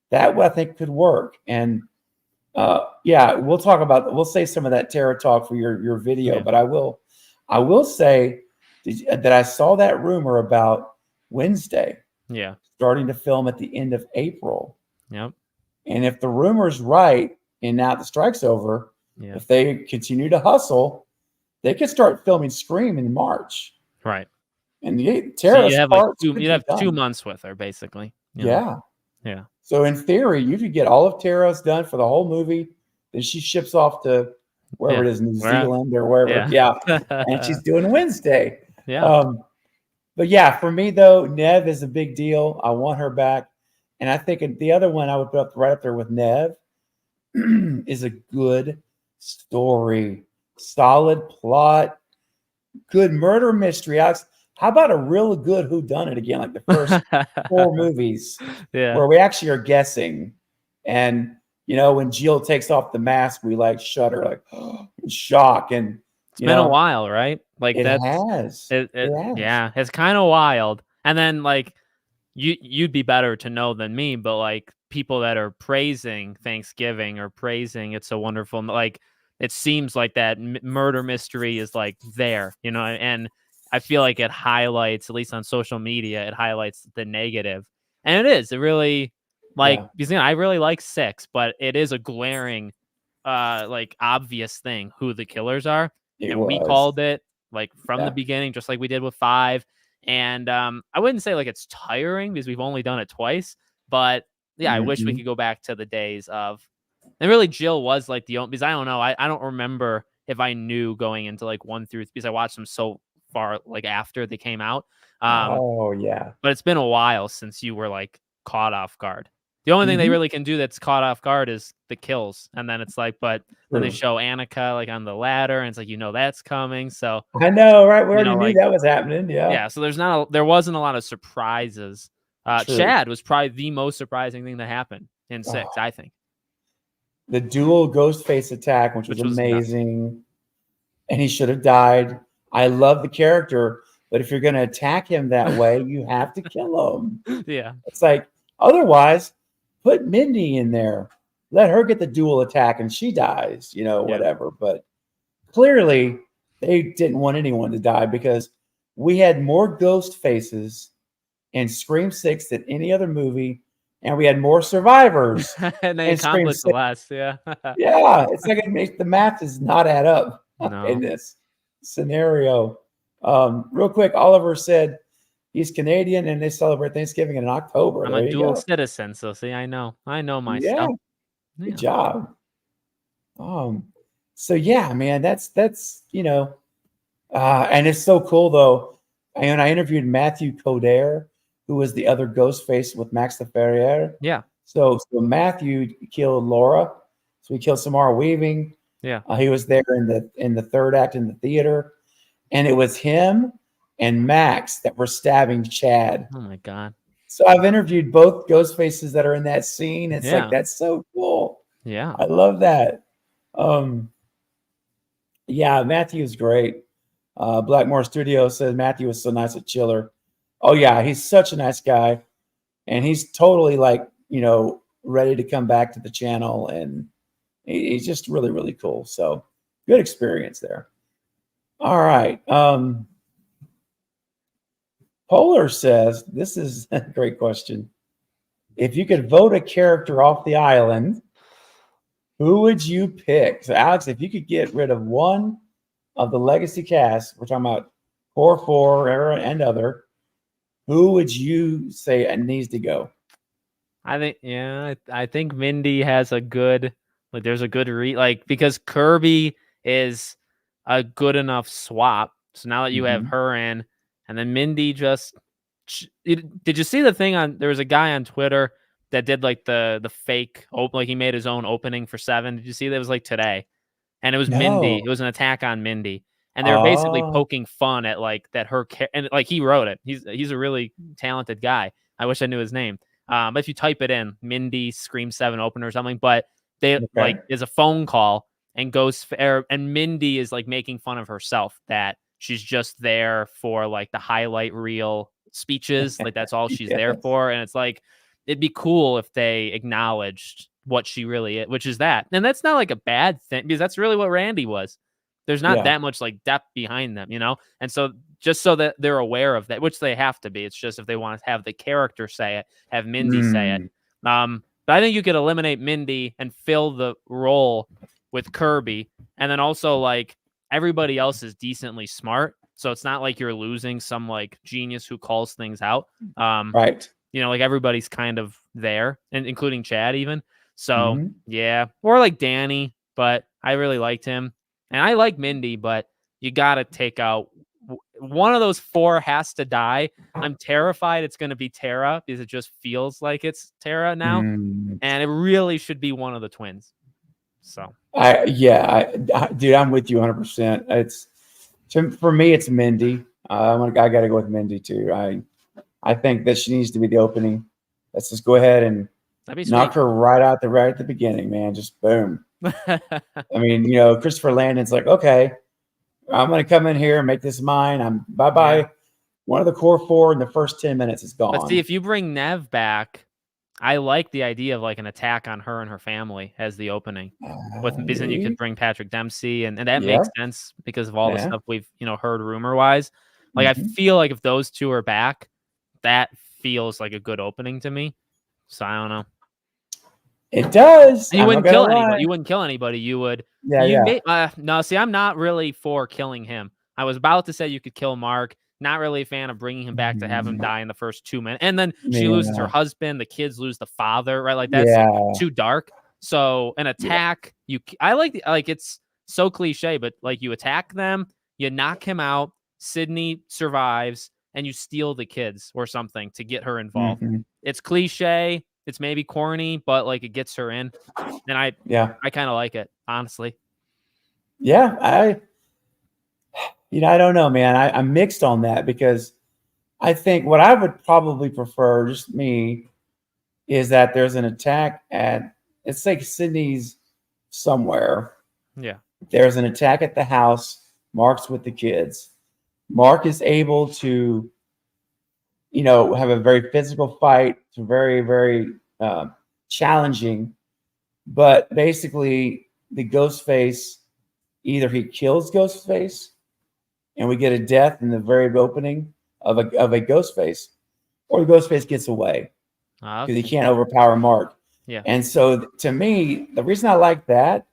That I think could work. And yeah, we'll say some of that Tara talk for your video, Yeah. but I will say that I saw that rumor about Wednesday Yeah. starting to film at the end of April. Yep. And if the rumor's right, and now the strike's over, Yeah. if they continue to hustle, they could start filming Scream in March. Right. And So Tara's you have like parts could be you have 2 done. months with her, basically. you know? Yeah. Yeah. So in theory, you could get all of Tara's done for the whole movie. Then she ships off to wherever Yeah. it is, New Where- Zealand or wherever. Yeah. And she's doing Wednesday. yeah. But yeah, for me though, Nev is a big deal. I want her back. And I think the other one I would put up right up there with Nev is a good story, solid plot, good murder mystery. Alex, how about a real good whodunit again, like the first 4 movies, yeah. where we actually are guessing. And you know, when Jill takes off the mask, we like shudder, like in shock. And It's been a while, right? Like it that's has. it, It has. yeah, it's kind of wild. And then like you'd be better to know than me, but like people that are praising Thanksgiving or praising It's So Wonderful, like it seems like that murder mystery is like there, you know, and I feel like it highlights, at least on social media, it highlights the negative. And it is. It really Yeah. because I really like 6, but it is a glaring like obvious thing who the killers are. It And we was. called it like from Yeah. the beginning, just like we did with 5. And I wouldn't say like it's tiring because we've only done it twice, but yeah, I wish we Mhm. could go back to the days of, and really Jill was like the only, because I don't know, I don't remember if I knew going into like 1 through, because I watched them so far like after they came out. Oh yeah. But it's been a while since you were like caught off guard. The only thing they Mhm. really can do that's caught off guard is the kills. And then it's like, but then they True. show Annika like on the ladder, and it's like, that's coming. So I know, right? We already know, knew like- that was happening. Yeah. yeah, so there wasn't a lot of surprises. True. Chad was probably the most surprising thing that happened in 6, Oh. I think. The dual ghost face attack, which was Which was nuts. amazing. And he should have died. I love the character, but if you're going to attack him that way, you have to kill him. Yeah. It's like, otherwise, put Mindy in there. Let her get the dual attack and she dies, Yeah. whatever. But clearly, they didn't want anyone to die, because we had more ghost faces in Scream 6 than any other movie, and we had more survivors. And they And Scream accomplished 6. less. Yeah. Yeah, it's like the math does not add up No. in this scenario. Real quick, Oliver said he's Canadian and they celebrate Thanksgiving in October. I'm There a you dual go. citizen, so see, I know my Yeah, stuff. good Yeah. job. So yeah, man, that's and it's so cool though. And I interviewed Matthew Coder, who was the other ghost face with Max the Ferrier. Yeah. So Matthew killed Laura. So he killed Samara Weaving. Yeah. He was there in the third act in the theater, and it was him and Max that were stabbing Chad. Oh my God. So I've interviewed both ghost faces that are in that scene. It's Yeah. like, that's so cool. Yeah. I love that. Yeah, Matthew's great. Blackmore Studio says Matthew was so nice at Chiller. Oh yeah, he's such a nice guy, and he's totally like, ready to come back to the channel, and he's just really, really cool. So good experience there. All right. Polar says, this is a great question. If you could vote a character off the island, who would you pick? So, Alex, if you could get rid of one of the legacy cast, we're talking about Core 4, Era, and other, who would you say needs to go? I think Mindy has a good, like, there's a good because Kirby is a good enough swap So now that you have Mhm. her in, and then Mindy just did you see the thing on there was a guy on Twitter that did like the fake like he made his own opening for 7. Did you see that? It was like today. And it was Mindy. No. It was an attack on Mindy. And they were basically Oh, poking fun at like that and like he wrote it. He's a really talented guy. I wish I knew his name. But if you type it in, Mindy Scream 7 opener or something, but they like okay. there's a phone call and and Mindy is like making fun of herself that she's just there for like the highlight reel speeches. Like that's all she's there Yes. for. And it's like it'd be cool if they acknowledged what she really is, which is that. And that's not like a bad thing because that's really what Randy was. There's not Yeah. that much like depth behind them, you know? And so just so that they're aware of that, which they have to be. It's just if they want to have the character say it, have Mindy say it. But I think you could eliminate Mindy and fill the role with Kirby. And then also like everybody else is decently smart. So it's not like you're losing some like genius who calls things out. Right. You know, like everybody's kind of there, and including Chad even. So Mhm. yeah, or like Danny, but I really liked him, and I like Mindy, but you got to take out one of those 4 has to die. I'm terrified it's going to be Tara because it just feels like it's Tara now, Mm. and it really should be one of the twins. So Dude, I'm with you 100%. For me, it's Mindy. I got to go with Mindy too. I think that she needs to be the opening. Let's just go ahead and that'd be knock her right out right at the beginning, man. Just boom. sweet. I mean, Christopher Landon's like, okay, I'm going to come in here and make this mine. I'm bye-bye. Yeah. One of the core 4 in the first 10 minutes is gone. But see, if you bring Nev back, I like the idea of like an attack on her and her family as the opening. Because then you could bring Patrick Dempsey, and that makes sense because of all the stuff we've heard rumor wise. Like I feel like if those 2 are back, that feels like a good opening to me. So I don't know. It does. And you wouldn't kill anybody. You wouldn't kill anybody. You would. No, see, I'm not really for killing him. I was about to say you could kill Mark. Not really a fan of bringing him back to have him die in the first 2 minutes. And then she loses her husband. The kids lose the father, right? Like that's too dark. So an attack, I like it's so cliche, but like you attack them, you knock him out. Sydney survives, and you steal the kids or something to get her involved. Mm-hmm. It's cliche. It's maybe corny, but like it gets her in. And I kind of like it, honestly. Yeah, I don't know, man. I'm mixed on that because I think what I would probably prefer, just me, is that there's an attack at, it's like Sydney's somewhere. Yeah. There's an attack at the house. Mark's with the kids. Mark is able to, have a very physical fight. It's very, very challenging. But basically, the Ghostface, either he kills Ghostface, and we get a death in the very opening of a Ghostface, or the Ghostface gets away because he can't overpower Mark. Yeah. And so, to me, the reason I like that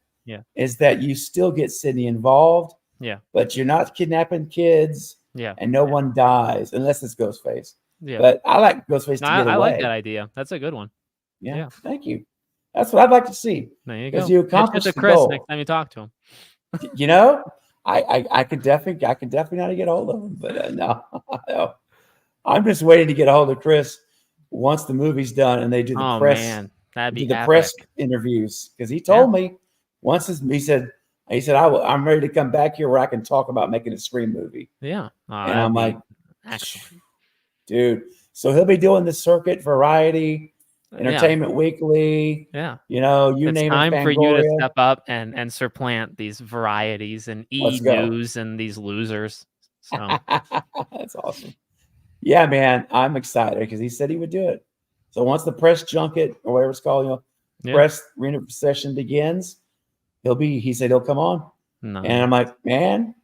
is that you still get Sydney involved. Yeah. But you're not kidnapping kids. Yeah. And no one dies unless it's Ghostface. Yeah. But I like Ghostface to get away. I like that idea. That's a good one. Yeah. Thank you. That's what I'd like to see. There you go. You accomplish the Chris goal. next time you talk to him. I could definitely not get a hold of him, but no. I'm just waiting to get a hold of Chris once the movie's done and they do the press. Man, that'd be the press interviews because he told me once he said I'm ready to come back here where I can talk about making a Scream movie. Yeah, and I'm like, dude. So he'll be doing the circuit, Variety, Entertainment Weekly. Yeah, you it's name it. Time for you to step up and supplant these varieties and News and these losers. So that's awesome. Yeah, man, I'm excited because he said he would do it. So once the press junket or whatever it's called, press session begins, he said he'll come on. No. And I'm like, man,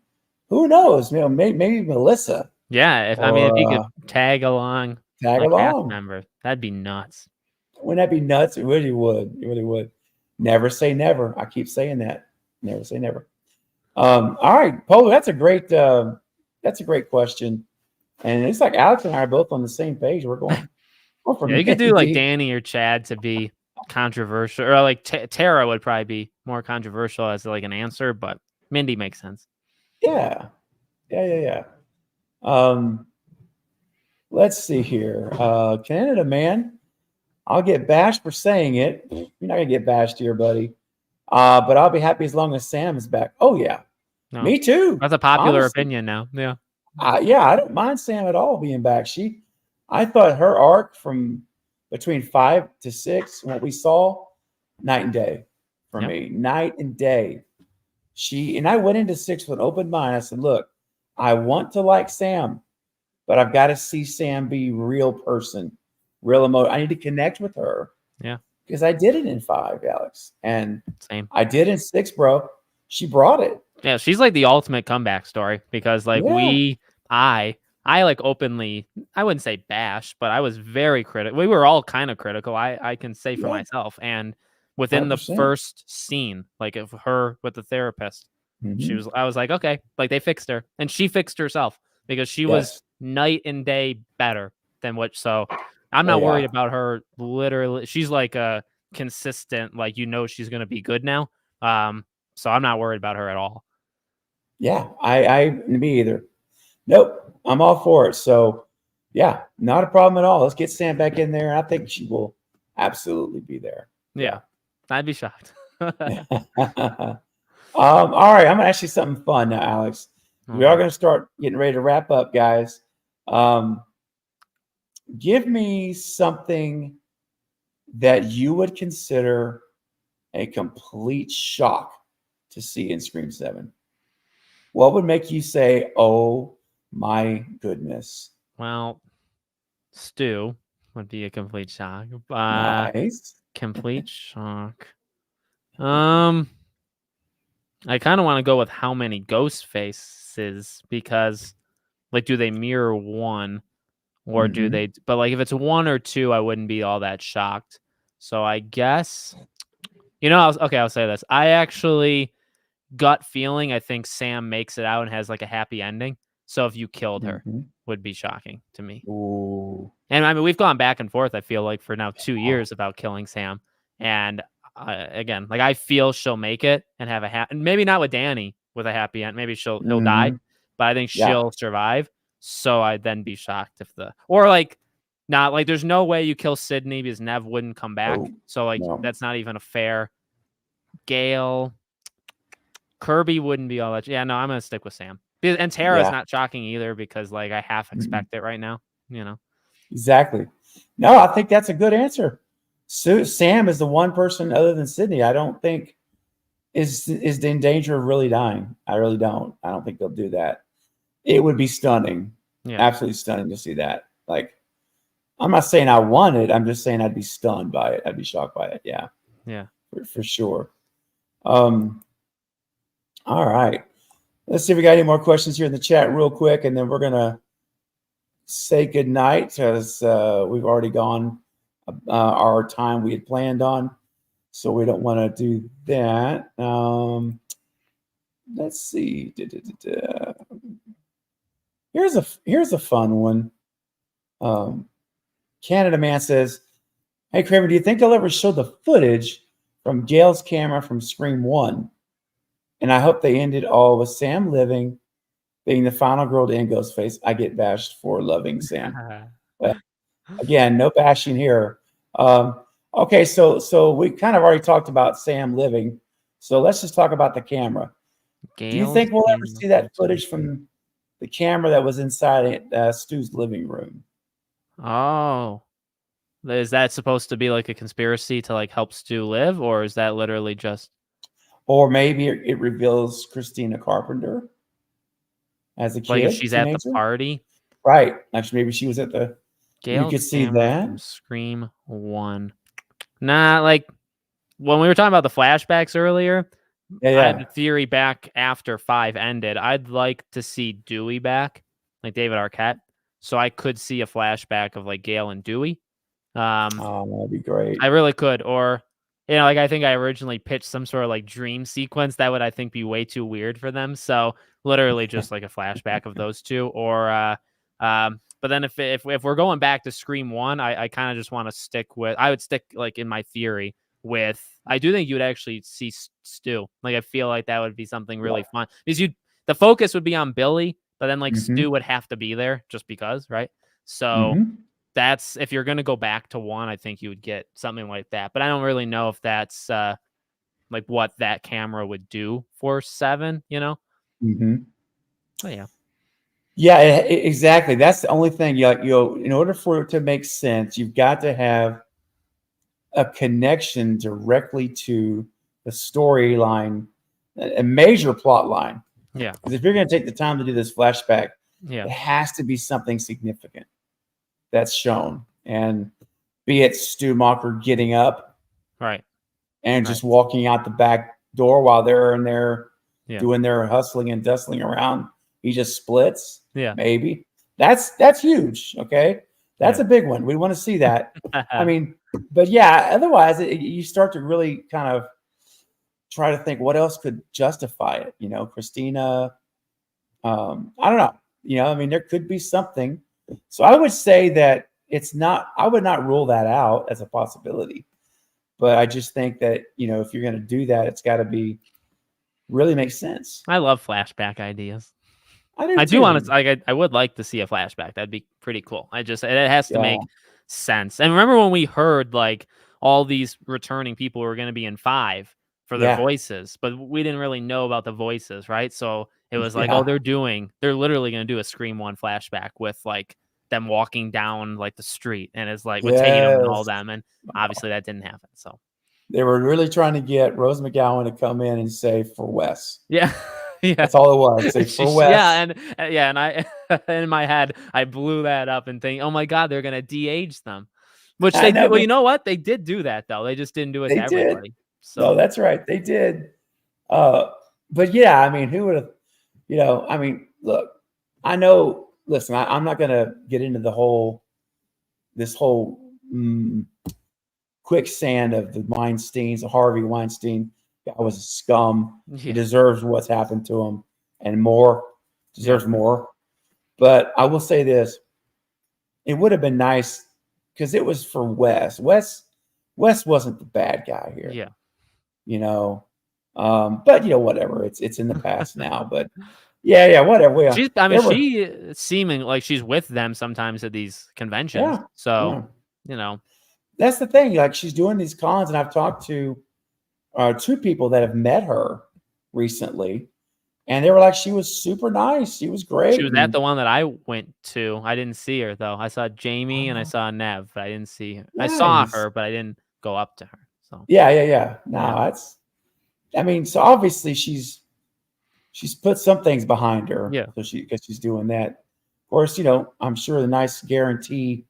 who knows? Maybe Melissa. Yeah, if you could tag along, cast member, that'd be nuts. Wouldn't that be nuts? It really would. It really would. Never say never. I keep saying that. Never say never. All right, Polo, that's a great question. And it's like Alex and I are both on the same page. We're going from you could do like Danny or Chad to be controversial, or like Tara would probably be more controversial as like an answer, but Mindy makes sense. Yeah. Yeah. Let's see here. Canada man, I'll get bashed for saying it. You're not gonna get bashed here, buddy. But I'll be happy as long as Sam is back. Oh yeah, No, me too. that's a popular Honestly. opinion now. Yeah. Yeah, I don't mind Sam at all being back. I thought her arc from between 5 to 6, what we saw, night and day for Yep. me, night and day. I went into 6 with an open mind. I said, look, I want to like Sam, but I've got to see Sam be real person, real emotion. I need to connect with her. Yeah. Because I did it in 5, Alex, and Same. I did in 6, bro. She brought it. Yeah, she's like the ultimate comeback story because like Yeah. I like openly, I wouldn't say bash, but I was very critical. We were all kind of critical. I can say for Yeah. myself. And within 100%. the first scene, like of her with the therapist, Mhm. I was like, okay, like they fixed her and she fixed herself because she was Yes. night and day better than what. So I'm not Yeah. worried about her. Literally, she's like a consistent, like, she's going to be good now. So I'm not worried about her at all. Yeah, me either. Nope, I'm all for it. So, yeah, not a problem at all. Let's get Sam back in there. I think she will absolutely be there. Yeah, I'd be shocked. All right, I'm gonna ask you something fun now, Alex. We are going to start getting ready to wrap up, guys. Give me something that you would consider a complete shock to see in Scream 7. What would make you say, "Oh my goodness"? Well, Stu would be a complete shock. Nice. Complete shock. I kind of want to go with how many ghost faces because, like, do they mirror one, or do they? But like, if it's 1 or 2, I wouldn't be all that shocked. So I guess, I'll say this. I actually gut feeling, I think Sam makes it out and has like a happy ending. So if you killed her, would be shocking to me. Ooh. And I mean, we've gone back and forth, I feel like, for now 2 years about killing Sam. And again, like, I feel she'll make it and have and maybe not with Danny with a happy end. Maybe he'll die, but I think she'll survive. So I'd then be shocked if not like, there's no way you kill Sydney because Nev wouldn't come back. So like, that's not even a fair. Gale, Kirby wouldn't be all that. Yeah, no, I'm going to stick with Sam. And Tara's not shocking either because like I half expect it right now, Exactly. No, I think that's a good answer. Sam is the one person other than Sydney I don't think is in danger of really dying. I really don't. I don't think they'll do that. It would be stunning. Yeah. Absolutely stunning to see that. Like, I'm not saying I want it. I'm just saying I'd be stunned by it. I'd be shocked by it. Yeah. Yeah. For sure. All right. Let's see if we got any more questions here in the chat real quick, and then we're going to say goodnight because we've already gone our time we had planned on, so we don't want to do that. Let's see. Here's a fun one. Canada Man says, "Hey Kramer, do you think they'll ever show the footage from Gail's camera from Scream 1? And I hope they ended all with Sam living, being the final girl to end Ghostface. I get bashed for loving Sam." But again, no bashing here. Okay, so we kind of already talked about Sam living. So let's just talk about the camera. Do you think we'll ever see that footage from the camera that was inside Stu's living room? Oh, is that supposed to be like a conspiracy to like help Stu live, or is that literally just? Or maybe it reveals Christina Carpenter as a kid. Like if she's teenager. at the party. Right. Actually, maybe she was at the. Gail, you could see that. Scream 1. Nah, like when we were talking about the flashbacks earlier, I had a theory back after 5 ended. I'd like to see Dewey back, like David Arquette. So I could see a flashback of like Gail and Dewey. That'd be great. I really could. Or, like I think I originally pitched some sort of like dream sequence that would, I think, be way too weird for them. So literally just like a flashback of those two. Or, but then if we're going back to Scream 1, I kind of just want to stick with, I would stick like in my theory with, I do think you'd actually see Stu. Like I feel like that would be something really fun because the focus would be on Billy but then like Mhm. Stu would have to be there just because, right? So Mhm. that's if you're gonna go back to 1, I think you would get something like that. But I don't really know if that's like what that camera would do for 7, you know? Mhm. Oh yeah. Yeah, exactly. That's the only thing. In order for it to make sense, you've got to have a connection directly to the storyline, a major plot line. Yeah. Because if you're going to take the time to do this flashback, Yeah. it has to be something significant that's shown, and be it Stu Macher getting up Right. and just walking out the back door while they're in there Yeah. doing their hustling and dustling around. He just splits. Yeah. Maybe that's huge. Okay, that's a big one. We want to see that. I mean, but yeah, otherwise you start to really kind of try to think what else could justify it. You know, Christina. I don't know. You know, I mean, there could be something. So I would say that it's not. I would not rule that out as a possibility. But I just think that, you know, if you're going to do that, it's got to be really make sense. I love flashback ideas. I do want to like I would like to see a flashback. That'd be pretty cool. It has to make sense. And remember when we heard like all these returning people were going to be in 5 for their voices, but we didn't really know about the voices, right? So it was like, oh, they're literally going to do a Scream 1 flashback with like them walking down like the street, and it's like with Tatum and all them, and obviously that didn't happen. So they were really trying to get Rose McGowan to come in and say for Wes. Yeah. Yeah, that's all it was. Say for Wes. Yeah, and I in my head I blew that up and think, oh my god, they're gonna de-age them, which they did. Well, you know what? They did do that though. They just didn't do it to everybody. So no, that's right, they did. But yeah, I mean, who would have? You know, I mean, look, I know. Listen, I'm not gonna get into this whole quicksand of the Weinsteins, the Harvey Weinstein. Guy was a scum. Yeah. He deserves what's happened to him and more. Deserves more. But I will say this: it would have been nice because it was for Wes. Wes wasn't the bad guy here. Yeah. You know, but you know, whatever. It's in the past now. But yeah, whatever. She seeming like she's with them sometimes at these conventions. Yeah. So you know, that's the thing. Like she's doing these cons, and I've talked to 2 people that have met her recently, and they were like, she was super nice. She was great. She was at the one that I went to. I didn't see her though. I saw Jamie and I saw Nev, but I didn't see her. Nice. I saw her, but I didn't go up to her. So yeah. No, I mean, so obviously she's put some things behind her. Yeah. So because she's doing that. Of course, you know, I'm sure a nice guaranteed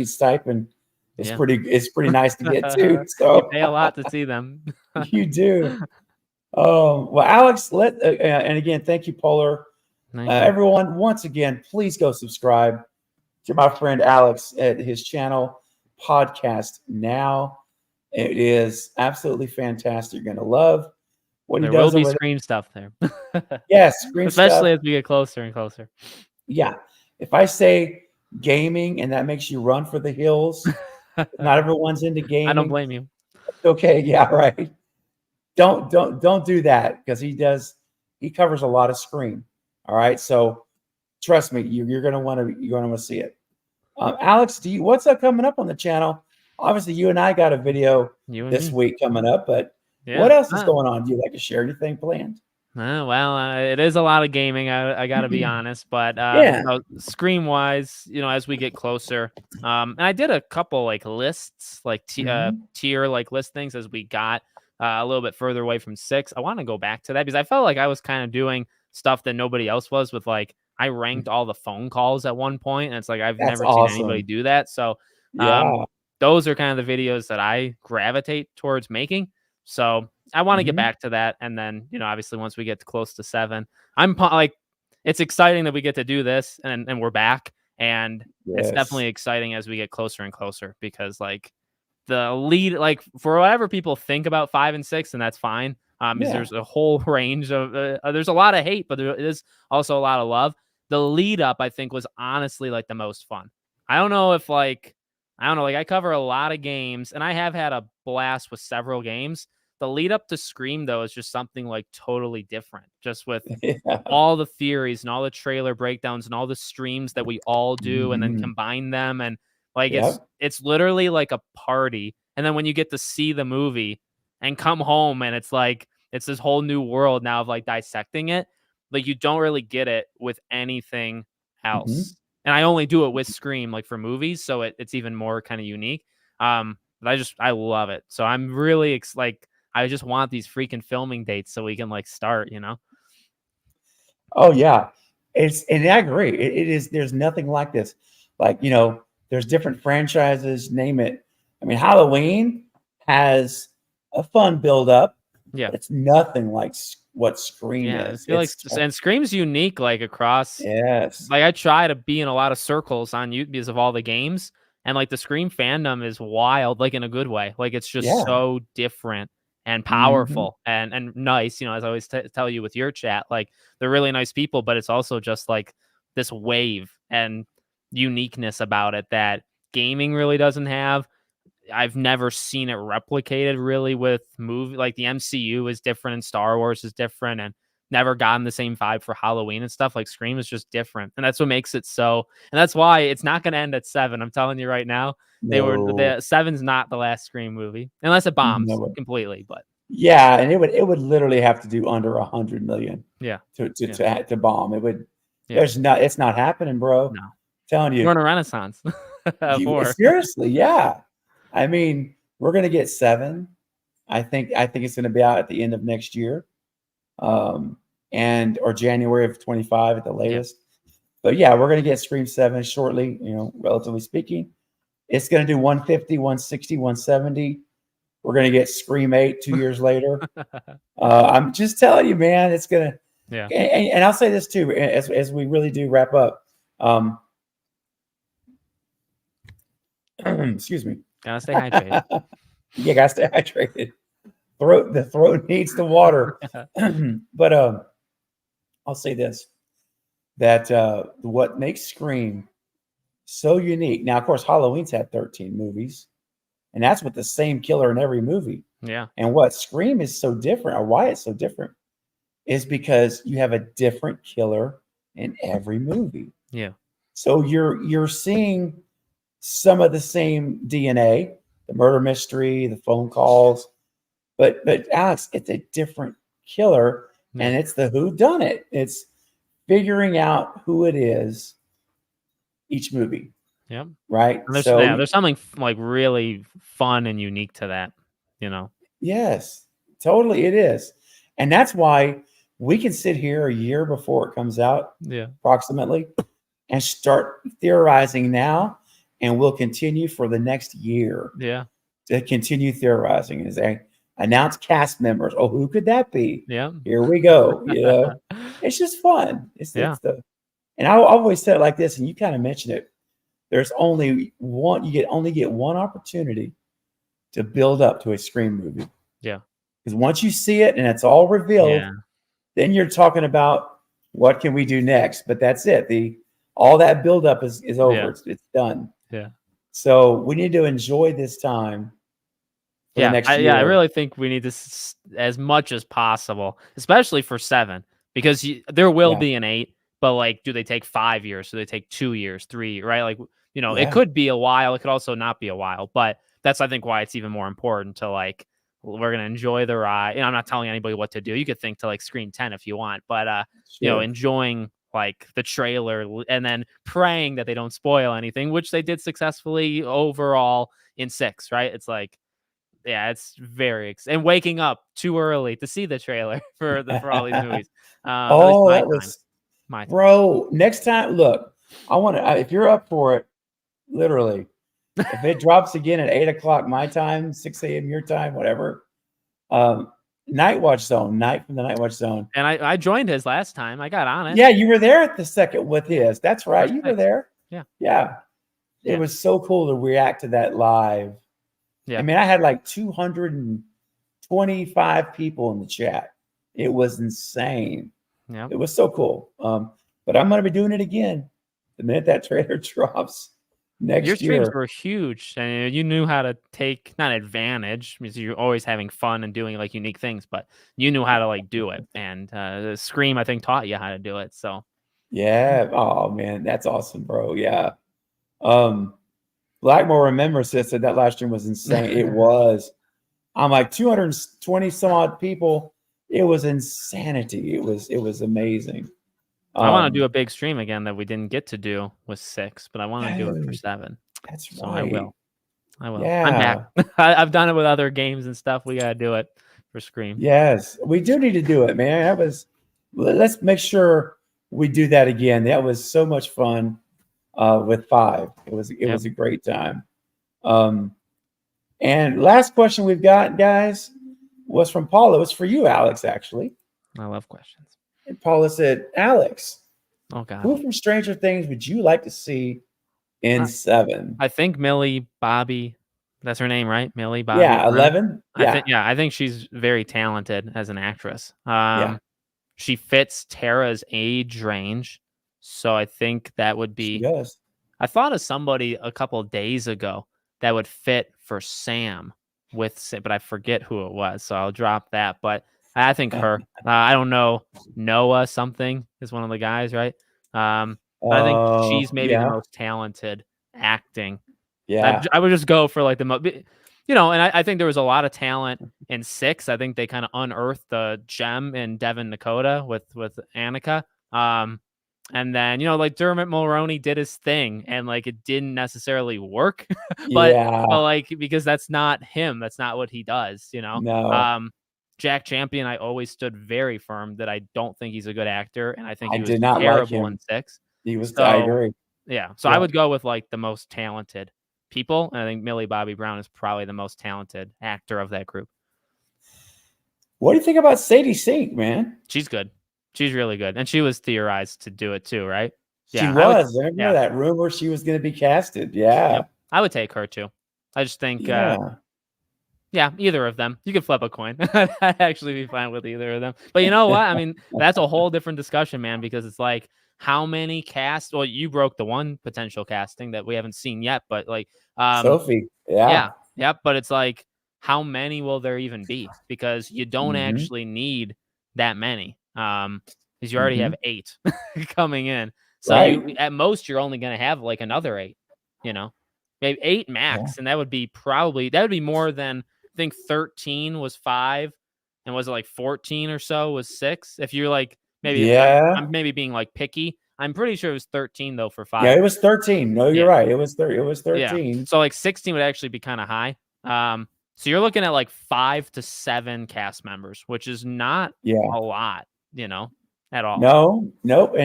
stipend. It's pretty nice to get too. So you pay a lot to see them. You do. Well, Alex, and again, thank you, Polar. Everyone, once again, please go subscribe to my friend Alex at his channel, Podcast Now. It is absolutely fantastic. You're gonna love what he does. There will be over Scream stuff there. Yes, Scream especially stuff. as we get closer and closer. Yeah, if I say gaming and that makes you run for the hills. Not everyone's into gaming. I don't blame you. Okay, yeah, right. Don't do that because he covers a lot of Scream. All right, so trust me, you're gonna want to see it. Alex, what's up coming up on the channel? Obviously, you and I got a video this week coming up, but what else is going on? Do you like to share anything planned? It is a lot of gaming. I got to be honest, but Scream wise, you know, as we get closer, and I did a couple like lists, like tier like listings as we got a little bit further away from 6. I want to go back to that because I felt like I was kind of doing stuff that nobody else was with like I ranked all the phone calls at one point, and it's like I've never seen anybody do that. So those are kind of the videos that I gravitate towards making. So I want to get back to that. And then, you know, obviously once we get close to 7, I'm like, it's exciting that we get to do this and we're back. And it's definitely exciting as we get closer and closer because like the lead, like for whatever people think about 5 and 6, and that's fine. Because there's a whole range of, there's a lot of hate, but there is also a lot of love. The lead up, I think, was honestly like the most fun. I don't know, like I cover a lot of games and I have had a blast with several games. The lead up to Scream though is just something like totally different, just with Yeah. all the theories and all the trailer breakdowns and all the streams that we all do and then Mhm. combine them, and like Yep. it's literally like a party. And then when you get to see the movie and come home and it's like it's this whole new world now of like dissecting it, like you don't really get it with anything else. And I only do it with Scream, like for movies, so it's even more kind of unique. But I love it. So I'm really like I just want these freaking filming dates so we can like start, you know? Oh yeah, and I agree. It is. There's nothing like this. Like there's different franchises. Name it. I mean, Halloween has a fun build up. Yeah. It's nothing like what Scream Yeah, is. I feel like and Scream's unique, like across. Yes. Like I try to be in a lot of circles on YouTube because of all the games, and like the Scream fandom is wild, like in a good way. Like it's just Yeah. so different and Mhm. powerful and nice. As I always tell you with your chat, like they're really nice people, but it's also just like this wave and uniqueness about it that gaming really doesn't have. I've never seen it replicated really with movie. Like the MCU is different and Star Wars is different, and never gotten the same vibe for Halloween and stuff. Like Scream is just different, and that's what makes it so. And that's why it's not going to end at 7. I'm telling you right now. No. The 7's not the last Scream movie unless it bombs No. completely. But Yeah, and it would literally have to do under 100 million. Yeah. To bomb. It would. Yeah. It's not happening, bro. No. Telling you. We're in a renaissance. Seriously, yeah. I mean, we're gonna get 7. I think it's gonna be out at the end of next year, or January of 25 at the latest. But yeah, we're gonna get Scream 7 shortly. Relatively speaking, it's gonna do 150, 160, 170. We're gonna get Scream 8 2 years later. I'm just telling you, man. It's gonna. Yeah. And I'll say this too, as we really do wrap up. Excuse me. Gotta stay hydrated. Yeah, gotta stay hydrated. The throat needs the water. But I'll say this: that what makes Scream so unique. Now, of course, Halloween's had 13 movies, and that's with the same killer in every movie. Yeah. And what Scream is so different, or why it's so different, is because you have a different killer in every movie. Yeah. So you're seeing some of the same DNA, the murder mystery, the phone calls, but Alex, it's a different killer, and it's the whodunit. It's figuring out who it is each movie. Yep. Right. And there's something like really fun and unique to that. Yes, totally, it is, and that's why we can sit here a year before it comes out, approximately, and start theorizing now. And we'll continue for the next year. Yeah. To continue theorizing as they announce cast members. Oh, who could that be? Yeah. Here we go. It's just fun. And I always said it like this, and you kind of mentioned it. There's only one. You only get one opportunity to build up to a Scream movie. Yeah. Because once you see it and it's all revealed, then you're talking about what can we do next. But that's it. All that buildup is over. Yeah. It's done. Yeah. So we need to enjoy this time. I really think we need this as much as possible, especially for 7, because there will be an 8. But like, do they take 5 years? Do they take 2 years, 3? Right? Like, it could be a while. It could also not be a while. But that's I think why it's even more important to like we're gonna enjoy the ride. I'm not telling anybody what to do. You could think to like Scream 10 if you want, but enjoying like the trailer and then praying that they don't spoil anything, which they did successfully overall in 6, right? It's like, it's very and waking up too early to see the trailer for all these movies. That was my time. Bro. Next time, look, I want to. If you're up for it, literally, if it drops again at 8:00 my time, 6 a.m. your time, whatever. Night Watch Zone, Night from the Night Watch Zone. And I joined his last time. I got on it. Yeah, you were there at the second with his. That's right. You were there. Yeah. It was so cool to react to that live. Yeah. I mean, I had like 225 people in the chat. It was insane. Yeah. It was so cool. But I'm going to be doing it again the minute that trailer drops. next Your streams year. were huge, and you knew how to take not advantage because you're always having fun and doing like unique things, but you knew how to like do it. And Scream, I think, taught you how to do it. So Yeah. Oh man, that's awesome, bro. Yeah. Blackmore remembers this, said that last stream was insane. It was. I'm like 220 some odd people. It was insanity. It was amazing. I want to do a big stream again that we didn't get to do with 6, but I want to do it for Dude, 7. That's So right. I will. I'm Yeah. back. I've done it with other games and stuff. We gotta do it for Scream. Yes, we do need to do it, man. Let's make sure we do that again. That was so much fun with 5. It was a great time. And last question we've got, guys, was from Paula. It was for you, Alex, actually. I love questions. And Paula said, Alex, Oh God. who from Stranger Things would you like to see in 7? I think Millie Bobby. That's her name, right? Millie Bobby. Yeah, Brown. 11. Yeah. I think she's very talented as an actress. Yeah. She fits Tara's age range, so I think that would She be. does. I thought of somebody a couple of days ago that would fit for Sam but I forget who it was, so I'll drop that. But I think her. I don't know. Noah something is one of the guys, right? But I think she's maybe the most talented acting. Yeah. I would just go for like the most, and I think there was a lot of talent in 6. I think they kind of unearthed the gem in Devin Nakota with Annika. And then, like Dermot Mulroney did his thing and like it didn't necessarily work, but like, because that's not him. That's not what he does, No. Jack Champion, I always stood very firm that I don't think he's a good actor. And I think he was did not like terrible him. in 6. He was. So, I agree. Yeah. So I would go with like the most talented people. And I think Millie Bobby Brown is probably the most talented actor of that group. What do you think about Sadie Sink, man? She's good. She's really good. And she was theorized to do it too, right? She was. Remember that rumor she was going to be casted? Yeah. Yep. I would take her too. I just think, either of them. You could flip a coin. I'd actually be fine with either of them. But you know what? I mean, that's a whole different discussion, man, because it's like, how many casts? Well, you broke the one potential casting that we haven't seen yet, but like Sophie. Yeah. Yep. But it's like, how many will there even be? Because you don't actually need that many. Because you already have 8 coming in. So at most you're only going to have like another 8, maybe 8 max. And that would be more than, I think 13 was 5. And was it like 14 or so was 6? If you're like, maybe I'm maybe being like picky. I'm pretty sure it was 13 though for 5. Yeah, it was 13. No, you're right. It was 13. Yeah. So like 16 would actually be kind of high. So you're looking at like 5 to 7 cast members, which is not a lot, at all. No, nope.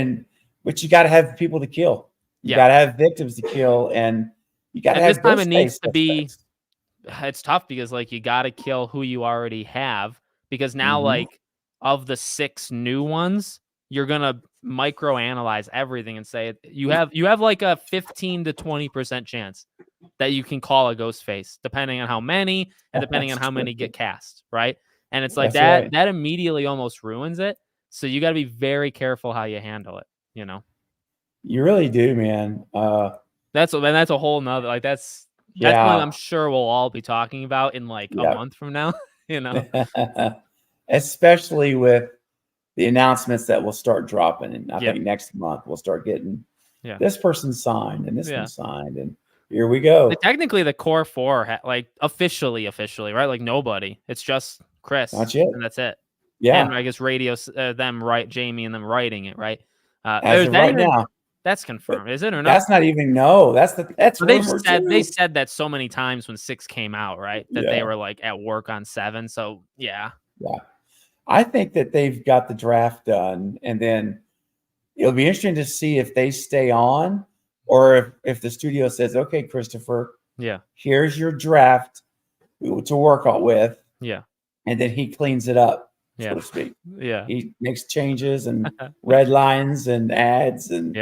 But you got to have people to kill. You got to have victims to kill, and you got to have. This time it needs to be. It's tough because like you got to kill who you already have, because now like of the 6 new ones, you're gonna microanalyze everything and say you have like a 15 to 20% chance that you can call a ghost face, depending on how many and depending on how many get cast, right? And it's like that immediately almost ruins it. So you got to be very careful how you handle it. You really do, man. That's a whole nother, like that's something I'm sure we'll all be talking about in like a month from now. Especially with the announcements that will start dropping, and I think next month we'll start getting this person signed and this one signed, and here we go. Like, technically, the core 4, like officially, right? Like nobody. It's just Chris. That's it, and that's it. Yeah, and I guess Jamie and them writing it, right? As of right now, that's confirmed, is it or not? That's not even that's. So they said that so many times when 6 came out, right? That they were like at work on 7. So yeah. I think that they've got the draft done, and then it'll be interesting to see if they stay on, or if the studio says, "Okay, Christopher, here's your draft to work out with," and then he cleans it up, so to speak. He makes changes and red lines and ads and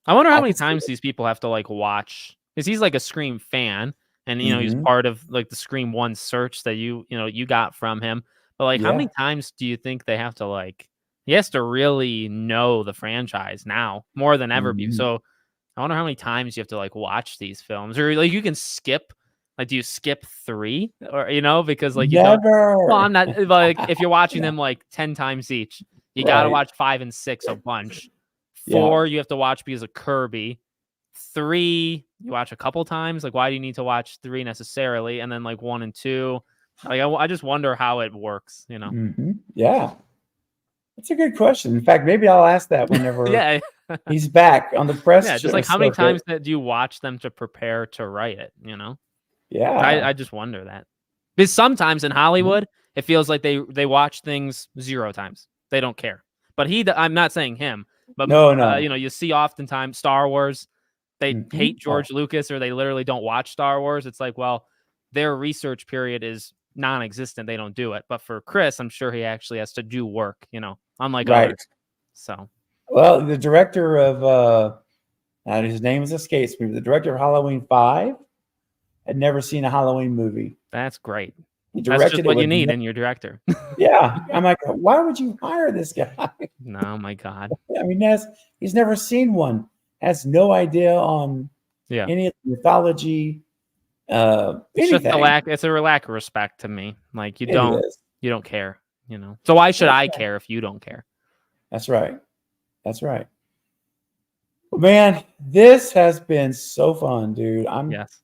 I wonder how many times these people have to like watch, because he's like a Scream fan, and he's part of like the Scream 1 search that you got from him. But like, how many times do you think they have to like? He has to really know the franchise now more than ever. So I wonder how many times you have to like watch these films, or like you can skip. Like, do you skip 3, or because like you don't? Never. Well, I'm not like if you're watching them like 10 times each, you got to Right. watch 5 and 6 a bunch. Yeah. 4 you have to watch because of Kirby. 3 you watch a couple times. Like, why do you need to watch 3 necessarily? And then like 1 and 2, like I just wonder how it works. Mhm. Yeah. That's a good question. In fact, maybe I'll ask that whenever Yeah, he's back on the press. yeah. Just like how many circuit. times do you watch them to prepare to write it? Yeah. I just wonder that, because sometimes in Hollywood it feels like they watch things 0 times. They don't care. But I'm not saying him, but No. you see oftentimes Star Wars, they Mhm. hate George Lucas, or they literally don't watch Star Wars. It's like, well, their research period is non-existent. They don't do it. But for Chris, I'm sure he actually has to do work, unlike Right. others. So Well, the director of his name escapes me. The director of Halloween 5 had never seen a Halloween movie. that's great. He That's directed just it what you with need in your director. Yeah. I'm like, why would you hire this guy? No, my God. I mean, he's never seen one. Has no idea on Yeah. any of the mythology. It's just Anything. it's a lack of respect to me. Like, you It don't is. care, So why should That's I right. care if you don't care? That's right. That's right. Well, man, this has been so fun, dude. Yes.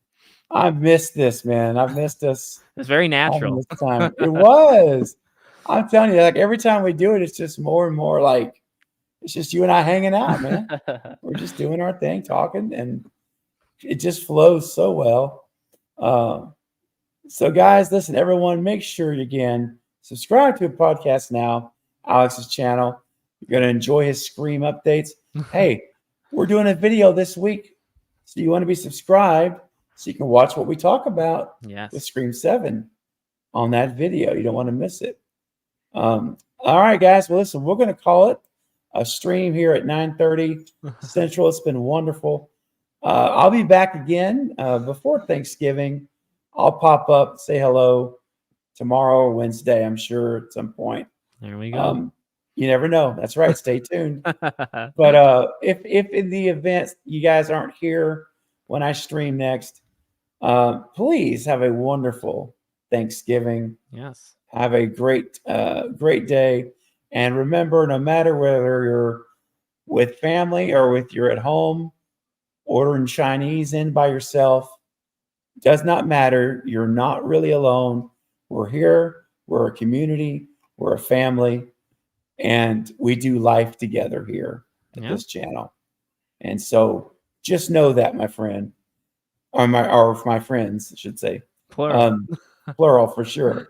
I've missed this, man. I've missed us It's very all natural. this time. It was. I'm telling you, like every time we do it, it's just more and more like it's just you and I hanging out, man. We're just doing our thing, talking, and it just flows so well. So, guys, listen, everyone, make sure you again subscribe to a podcast now, Alex's channel. You're gonna enjoy his Scream updates. Hey, we're doing a video this week, so you want to be subscribed so you can watch what we talk about Yes. with Scream 7 on that video. You don't want to miss it. All right, guys. Well, listen, we're going to call it a stream here at 9:30 Central. It's been wonderful. I'll be back again before Thanksgiving. I'll pop up, say hello tomorrow or Wednesday, I'm sure, at some point. There we go. You never know. That's right. Stay tuned. But if in the event you guys aren't here when I stream next, please have a wonderful Thanksgiving. Yes. Have a great day. And remember, no matter whether you're with family or you're at home ordering Chinese in by yourself, does not matter. You're not really alone. We're here. We're a community. We're a family. And we do life together here at this channel. And so just know that, my friend, or my friends, I should say. Plural. Plural for sure.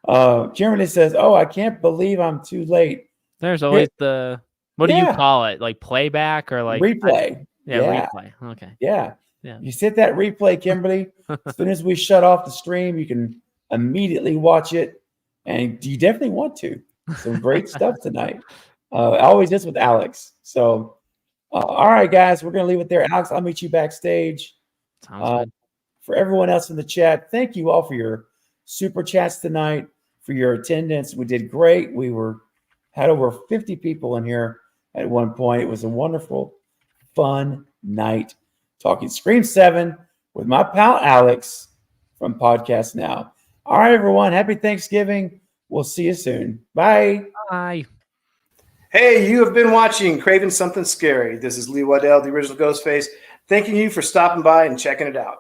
Kimberly says, "Oh, I can't believe I'm too late." There's always the, what do you call it? Like playback or like Replay. Yeah. replay. Okay. Yeah. Yeah. You hit that replay, Kimberly. As soon as we shut off the stream, you can immediately watch it. And you definitely want to. Some great stuff tonight. Always is with Alex. So, all right, guys, we're going to leave it there. Alex, I'll meet you backstage. Sounds good. For everyone else in the chat, thank you all for your super chats tonight, for your attendance. We did great. We had over 50 people in here at one point. It was a wonderful, fun night talking Scream 7 with my pal Alex from Podcast Now. All right, everyone. Happy Thanksgiving. We'll see you soon. Bye. Bye. Hey, you have been watching Craven Something Scary. This is Lee Waddell, the original Ghostface, thanking you for stopping by and checking it out.